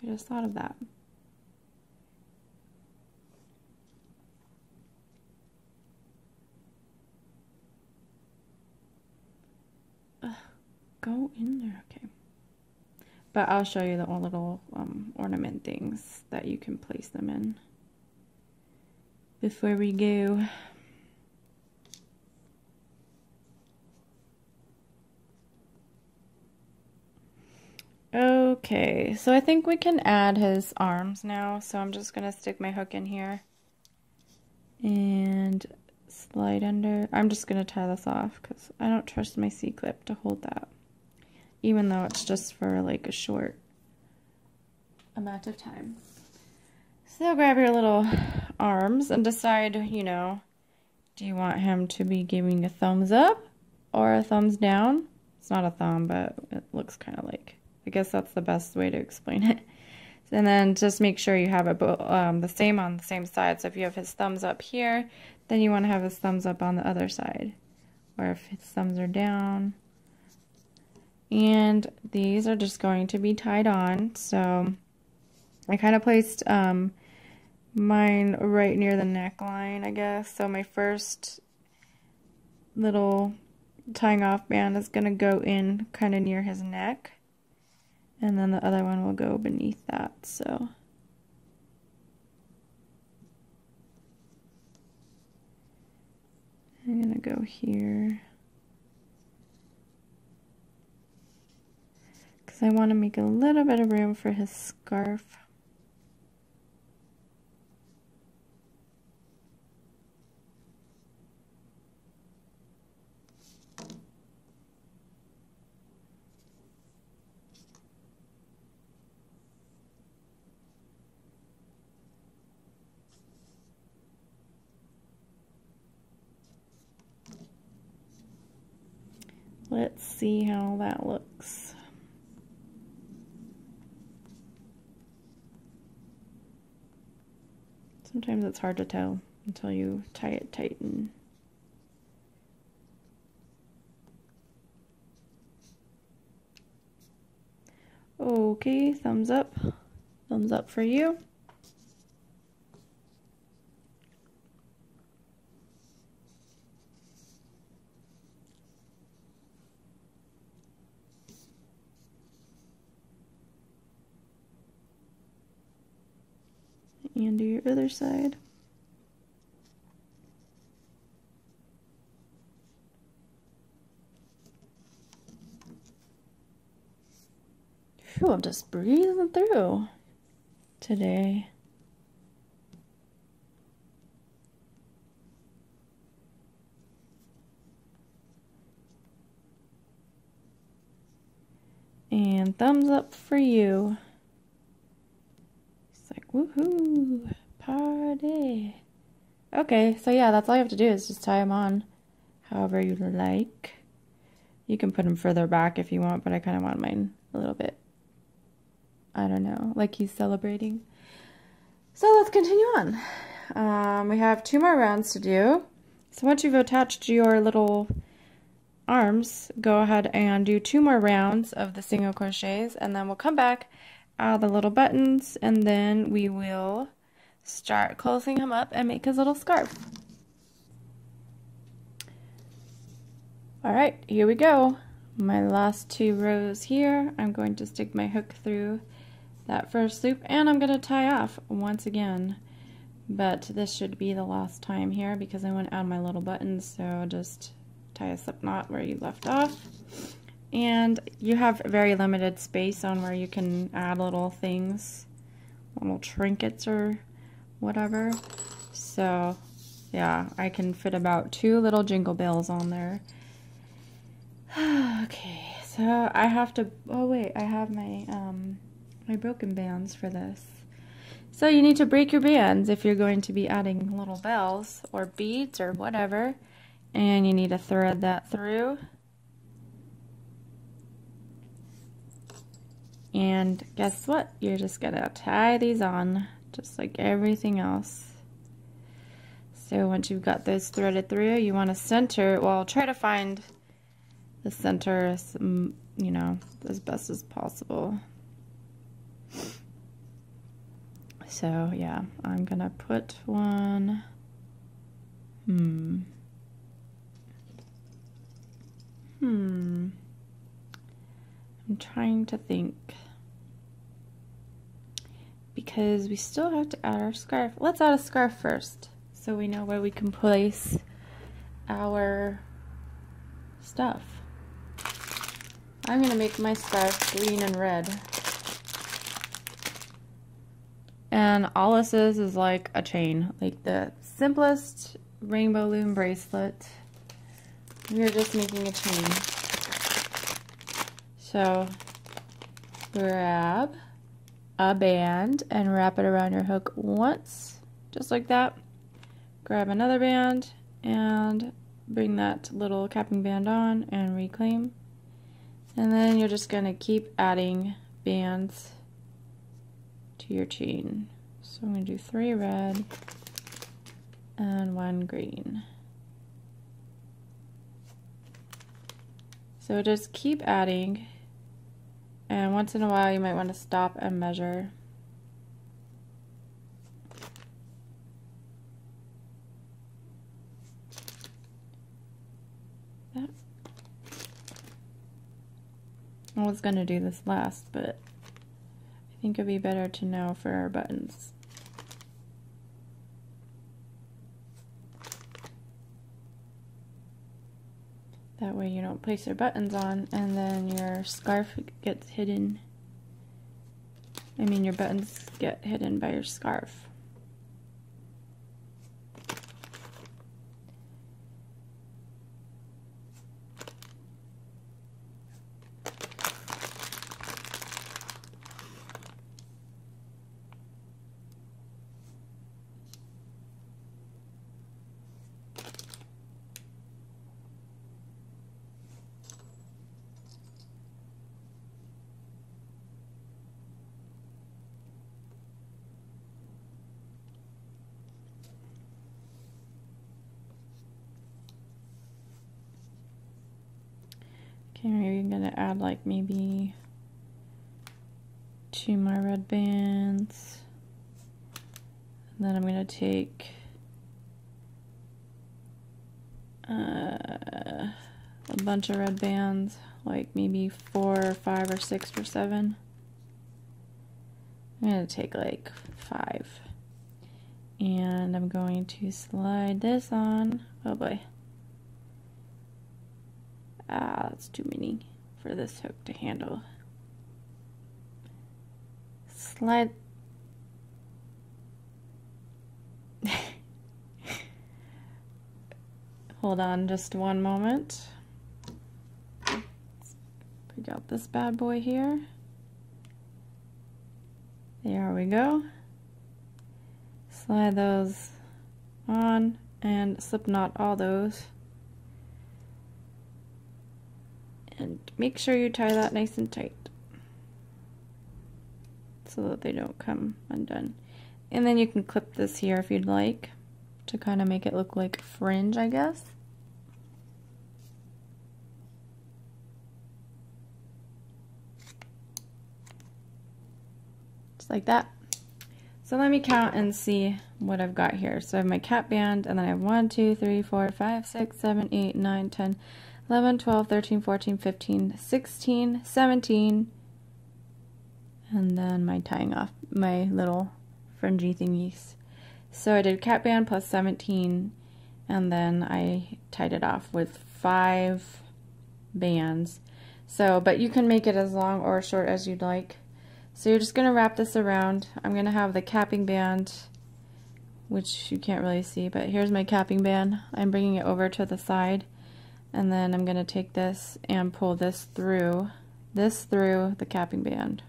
I just thought of that. Go in there, okay. But I'll show you the little ornament things that you can place them in before we go. Okay, so I think we can add his arms now. So I'm just gonna stick my hook in here and slide under. I'm just gonna tie this off because I don't trust my C-clip to hold that, even though it's just for like a short amount of time. So grab your little arms and decide, you know, do you want him to be giving a thumbs up or a thumbs down? It's not a thumb, but it looks kind of like, I guess that's the best way to explain it. And then just make sure you have it the same on the same side. So if you have his thumbs up here, then you want to have his thumbs up on the other side. Or if his thumbs are down. And these are just going to be tied on. So I kind of placed mine right near the neckline, I guess. So my first little tying off band is going to go in kind of near his neck. And then the other one will go beneath that, so. I'm going to go here. Because I want to make a little bit of room for his scarf. Let's see how that looks. Sometimes it's hard to tell until you tie it tight. And okay, thumbs up. Thumbs up for you. And do your other side. Phew, I'm just breathing through today. And thumbs up for you. Woohoo! Party! Okay, so yeah, that's all you have to do is just tie them on however you like. You can put them further back if you want, but I kind of want mine a little bit, I don't know, like he's celebrating. So let's continue on. We have 2 more rounds to do. So once you've attached your little arms, go ahead and do 2 more rounds of the single crochets, and then we'll come back, add the little buttons, and then we will start closing him up and make his little scarf. Alright, here we go. My last 2 rows here, I'm going to stick my hook through that first loop, and I'm going to tie off once again. But this should be the last time here because I want to add my little buttons, so just tie a slip knot where you left off. And you have very limited space on where you can add little things, little trinkets or whatever. So yeah, I can fit about 2 little jingle bells on there. Okay, so I have to, oh wait, I have my my broken bands for this. So you need to break your bands if you're going to be adding little bells or beads or whatever, and you need to thread that through. And guess what? You're just gonna tie these on just like everything else. So once you've got those threaded through, you want to center, well, try to find the center, you know, as best as possible. So yeah, I'm gonna put one, I'm trying to think, because we still have to add our scarf. Let's add a scarf first, so we know where we can place our stuff. I'm gonna make my scarf green and red. And all this is like a chain, like the simplest rainbow loom bracelet. We're just making a chain. So grab a band and wrap it around your hook once, just like that. Grab another band and bring that little capping band on and reclaim. And then you're just gonna keep adding bands to your chain. So I'm gonna do 3 red and 1 green. So just keep adding, and once in a while you might want to stop and measure. That. I was gonna do this last, but I think it'd be better to know for our buttons. That way you don't place your buttons on and then your scarf gets hidden. I mean, your buttons get hidden by your scarf. Okay, maybe I'm gonna add like maybe 2 more red bands. And then I'm gonna take a bunch of red bands, like maybe 4 or 5 or 6 or 7. I'm gonna take like 5. And I'm going to slide this on. Oh boy. Ah, that's too many for this hook to handle. Slide. Hold on just one moment. Let's pick out this bad boy here. There we go. Slide those on and slip knot all those. And make sure you tie that nice and tight so that they don't come undone. And then you can clip this here if you'd like to kind of make it look like fringe, I guess. Just like that. So let me count and see what I've got here. So I have my cap band, and then I have 1, 2, 3, 4, 5, 6, 7, 8, 9, 10, 11, 12, 13, 14, 15, 16, 17, and then my tying off my little fringy thingies. So I did cap band plus 17, and then I tied it off with 5 bands. So, but you can make it as long or short as you'd like. So you're just going to wrap this around. I'm going to have the capping band, which you can't really see, but here's my capping band. I'm bringing it over to the side. And then I'm going to take this and pull this through the capping band.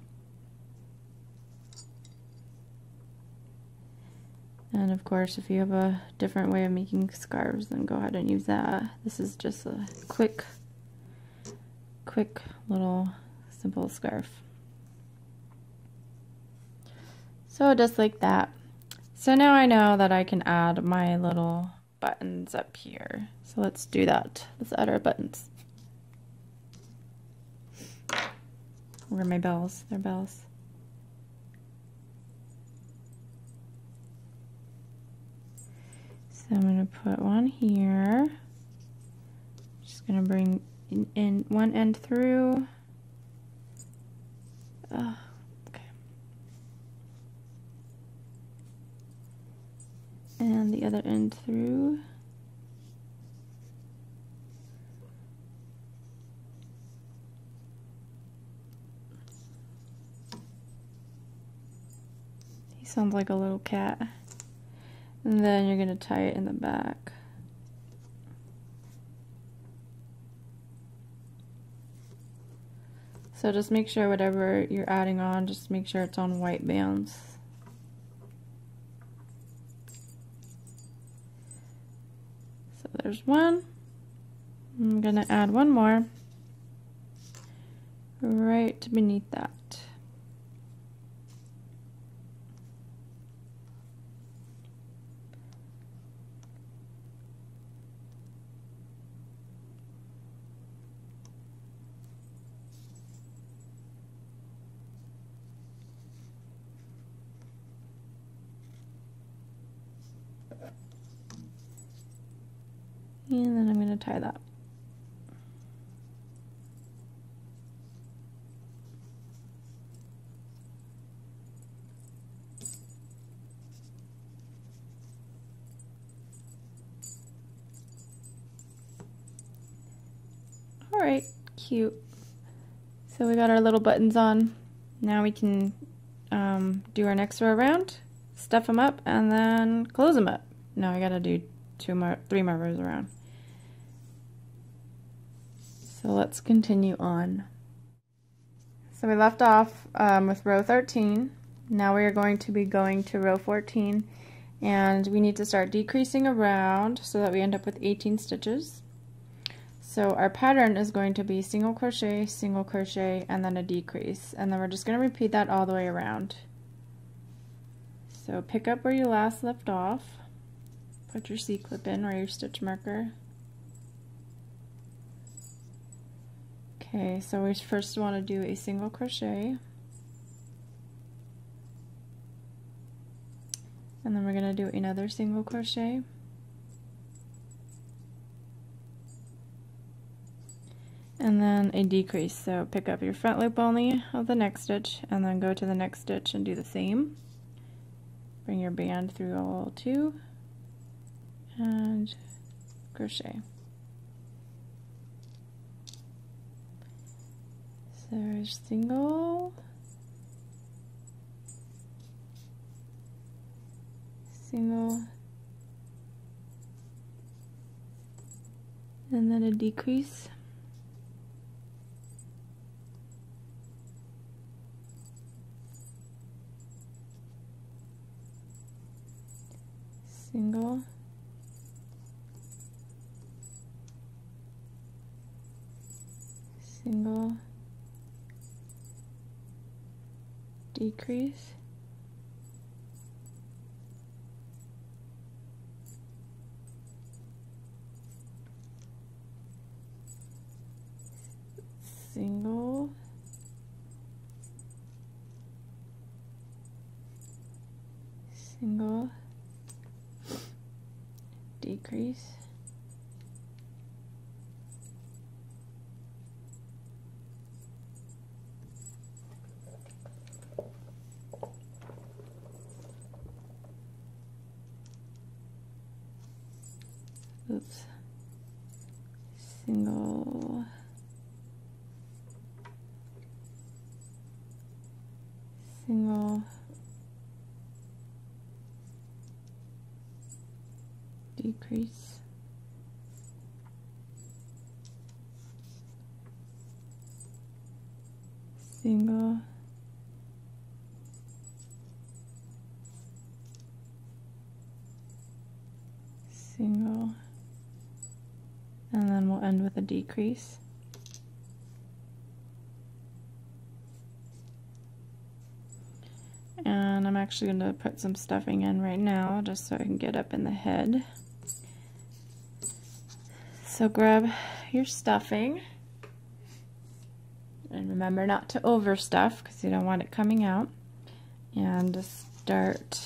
And of course, if you have a different way of making scarves, then go ahead and use that. This is just a quick little simple scarf. So just like that. So now I know that I can add my little buttons up here. So let's do that. Let's add our buttons. Where are my bells? They're bells. So I'm going to put one here. Just going to bring in one end through. Okay. And the other end through. He sounds like a little cat. And then you're going to tie it in the back. So just make sure whatever you're adding on, just make sure it's on white bands. So there's one. I'm going to add one more right beneath that. And then I'm going to tie that. All right, cute. So we got our little buttons on. Now we can do our next row around, stuff them up, and then close them up. Now I gotta do three more rows around. So let's continue on. So we left off with row 13. Now we are going to be going to row 14, and we need to start decreasing around so that we end up with 18 stitches. So our pattern is going to be single crochet, and then a decrease, and then we're just going to repeat that all the way around. So pick up where you last left off, put your C-clip in or your stitch marker. Okay, so we first want to do a single crochet, and then we're going to do another single crochet, and then a decrease. So pick up your front loop only of the next stitch and then go to the next stitch and do the same. Bring your band through all two and crochet. So there's single, single, and then a decrease. Single, single, decrease, single, single, decrease, oops, single, single, decrease, single, single, and then we'll end with a decrease. and I'm actually going to put some stuffing in right now just so I can get up in the head. So grab your stuffing, and remember not to overstuff because you don't want it coming out, and just start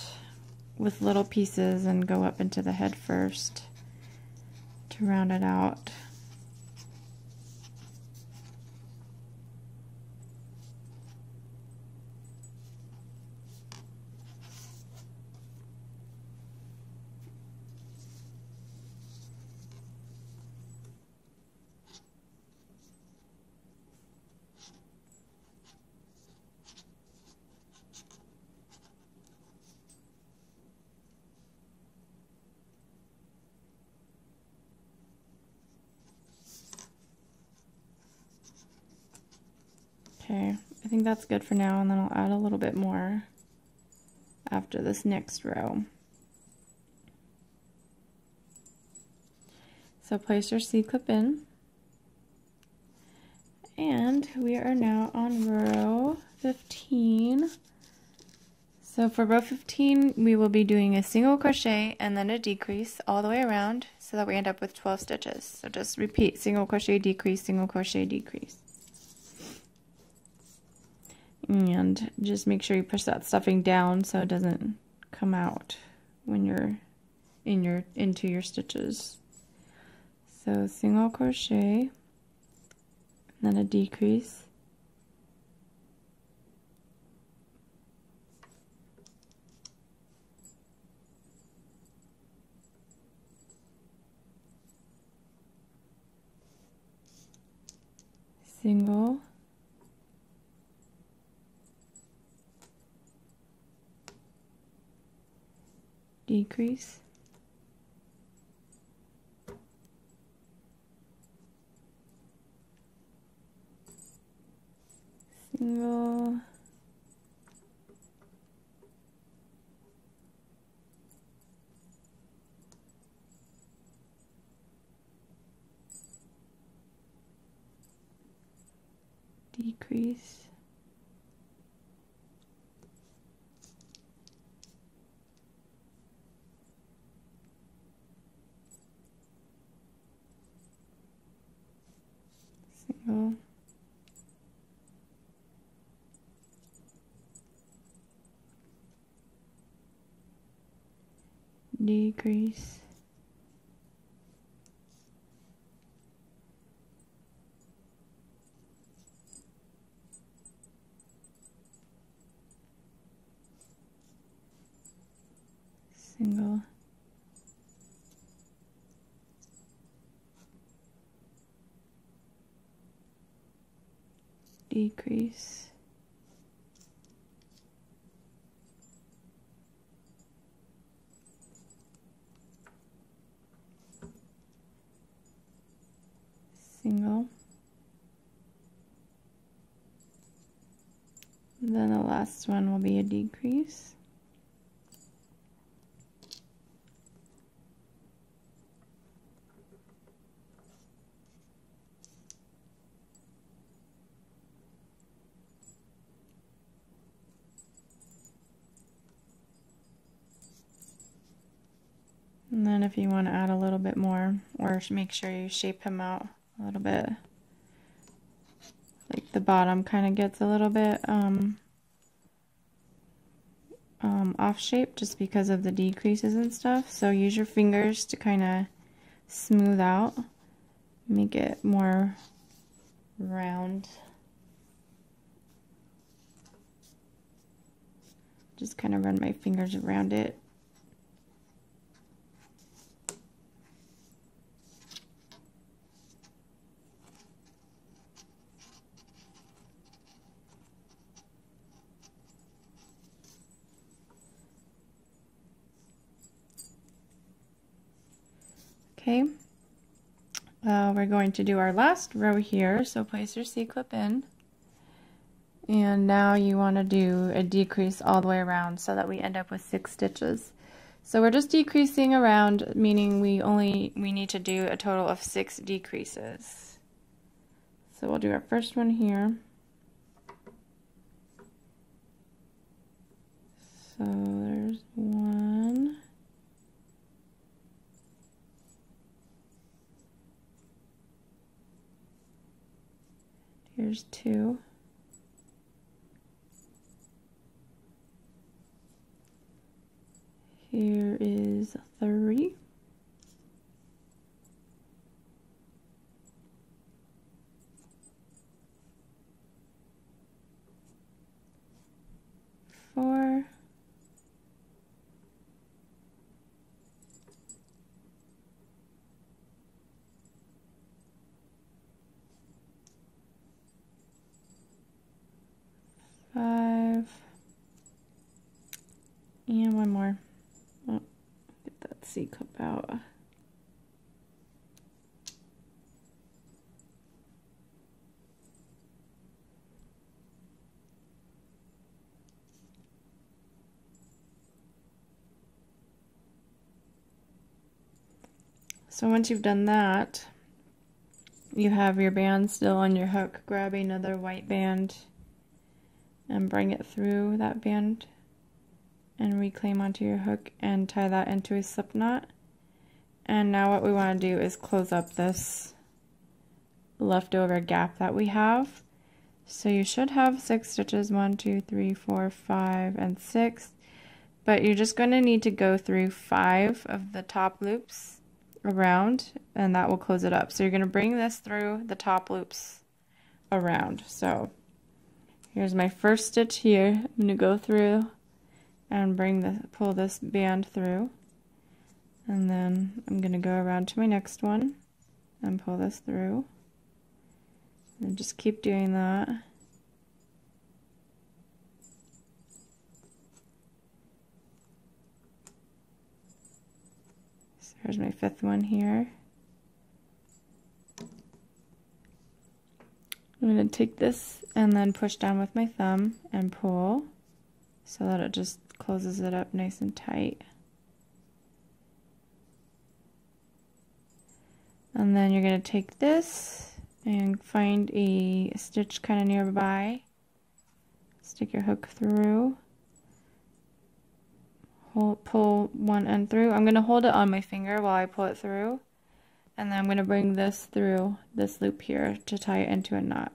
with little pieces and go up into the head first to round it out. Okay, I think that's good for now, and then I'll add a little bit more after this next row. So place your C-clip in, and we are now on row 15. So for row 15, we will be doing a single crochet and then a decrease all the way around so that we end up with 12 stitches. So just repeat single crochet, decrease, single crochet, decrease. And just make sure you push that stuffing down so it doesn't come out when you're into your stitches. So single crochet, then a decrease, single, decrease, single, decrease, single, decrease, single, decrease, single, and then the last one will be a decrease, and then if you want to add a little bit more, or make sure you shape him out a little bit, like the bottom kind of gets a little bit off shape just because of the decreases and stuff. So use your fingers to kind of smooth out, make it more round. Just kind of run my fingers around it. Okay, we're going to do our last row here, so place your C-clip in, and now you want to do a decrease all the way around so that we end up with 6 stitches. So we're just decreasing around, meaning we need to do a total of 6 decreases. So we'll do our first one here. So there's one. Here's two. Here is three. Four. Five. And one more. Oh, get that C cup out. So once you've done that, you have your band still on your hook. Grab another white band and bring it through that band and reclaim onto your hook and tie that into a slip knot. And now what we want to do is close up this leftover gap that we have. So you should have 6 stitches, 1, 2, 3, 4, 5, and 6, but you're just going to need to go through 5 of the top loops around, and that will close it up. So you're going to bring this through the top loops around. So here's my first stitch here. I'm going to go through and pull this band through, and then I'm going to go around to my next one and pull this through, and just keep doing that. Here's my 5th one here. I'm going to take this and then push down with my thumb and pull so that it just closes it up nice and tight. And then you're going to take this and find a stitch kind of nearby. Stick your hook through. Pull one end through. I'm going to hold it on my finger while I pull it through, and then I'm going to bring this through this loop here to tie it into a knot.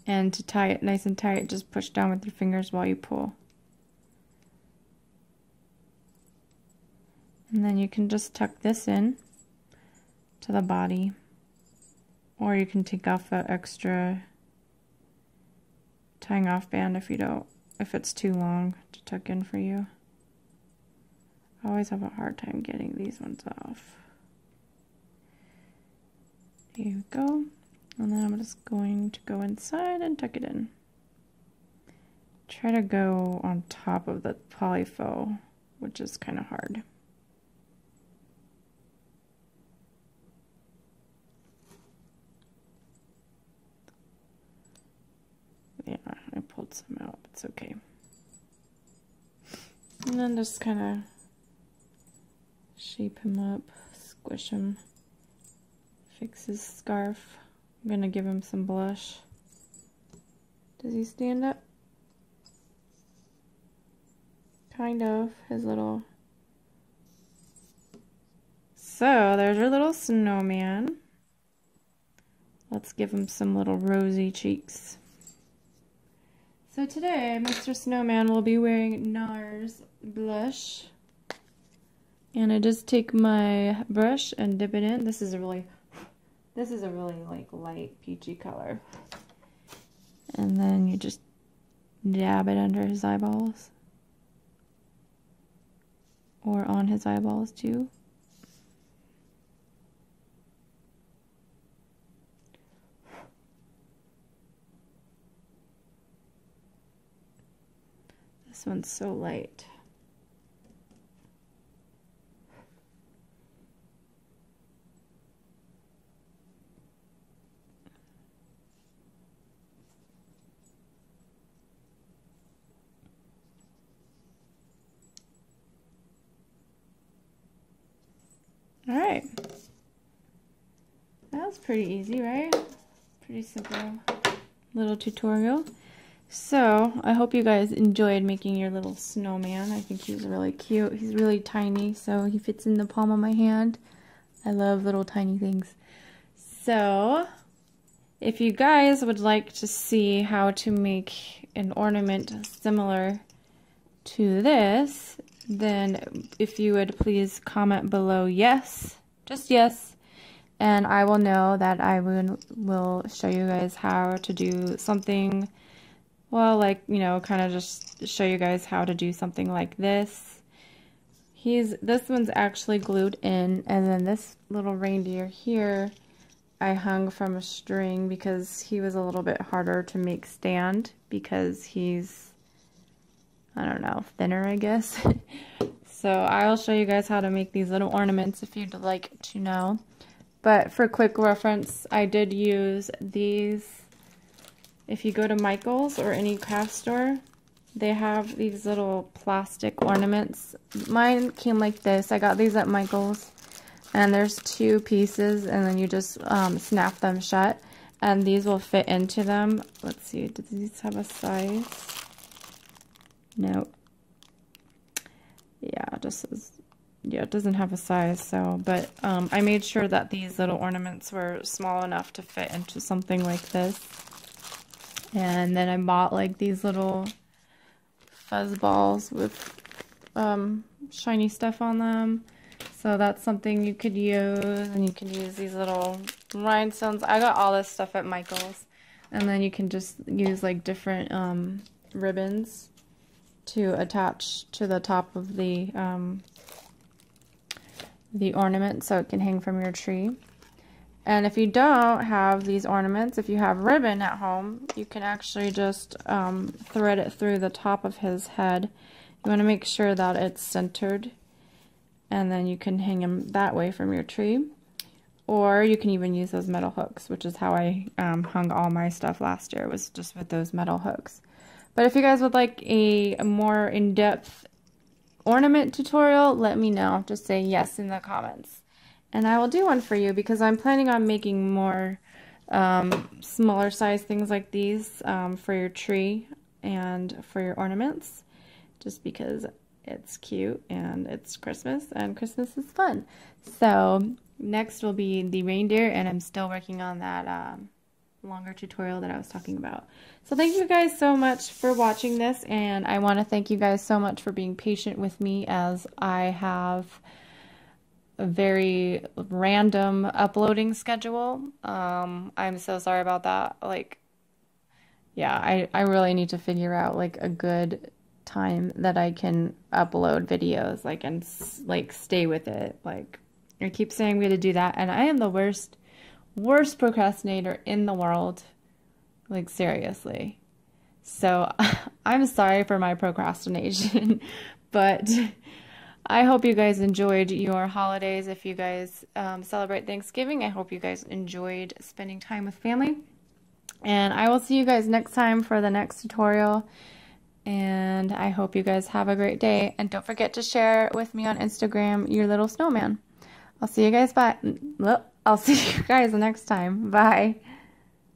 And to tie it nice and tight, just push down with your fingers while you pull. And then you can just tuck this in to the body, or you can take off that extra tying off band if it's too long to tuck in for you. I always have a hard time getting these ones off. There you go. And then I'm just going to go inside and tuck it in. Try to go on top of the polyfaux, which is kind of hard. Yeah, I pulled some out, but it's okay. And then just kind of shape him up, squish him, fix his scarf. I'm gonna give him some blush. Does he stand up? Kind of, his little... So, there's your little snowman. Let's give him some little rosy cheeks. So today, Mr. Snowman will be wearing NARS blush. And I just take my brush and dip it in. This is a really like light peachy color. And then you just dab it under his eyeballs. Or on his eyeballs too. This one's so light. All right. That was pretty easy, right? Pretty simple little tutorial. So, I hope you guys enjoyed making your little snowman. I think he's really cute. He's really tiny, so he fits in the palm of my hand. I love little tiny things. So, if you guys would like to see how to make an ornament similar to this, then if you would please comment below yes, just yes, and I will know that I will show you guys how to do something. Well, like, you know, kind of just show you guys how to do something like this. This one's actually glued in, and then this little reindeer here, I hung from a string because he was a little bit harder to make stand because he's, I don't know, thinner, I guess. So I'll show you guys how to make these little ornaments if you'd like to know. But for quick reference, I did use these. If you go to Michael's or any craft store, they have these little plastic ornaments. Mine came like this. I got these at Michael's, and there's 2 pieces, and then you just snap them shut, and these will fit into them. Let's see, do these have a size? No. Yeah, it doesn't have a size. So, but I made sure that these little ornaments were small enough to fit into something like this. And then I bought like these little fuzz balls with shiny stuff on them. So that's something you could use. And you can use these little rhinestones. I got all this stuff at Michael's. And then you can just use like different ribbons to attach to the top of the ornament so it can hang from your tree. And if you don't have these ornaments, if you have ribbon at home, you can actually just thread it through the top of his head. You want to make sure that it's centered, and then you can hang him that way from your tree. Or you can even use those metal hooks, which is how I hung all my stuff last year, was just with those metal hooks. But if you guys would like a more in-depth ornament tutorial, let me know. Just say yes in the comments. And I will do one for you because I'm planning on making more smaller size things like these for your tree and for your ornaments, just because it's cute and it's Christmas and Christmas is fun. So next will be the reindeer, and I'm still working on that longer tutorial that I was talking about. So thank you guys so much for watching this, and I want to thank you guys so much for being patient with me as I have a very random uploading schedule. I'm so sorry about that. Like, yeah, I really need to figure out like a good time that I can upload videos, like, and like stay with it. Like, I keep saying I'm going to do that, and I am the worst procrastinator in the world. Like, seriously. So I'm sorry for my procrastination, but I hope you guys enjoyed your holidays. If you guys celebrate Thanksgiving, I hope you guys enjoyed spending time with family. And I will see you guys next time for the next tutorial. And I hope you guys have a great day. And don't forget to share with me on Instagram your little snowman. I'll see you guys next time. Bye.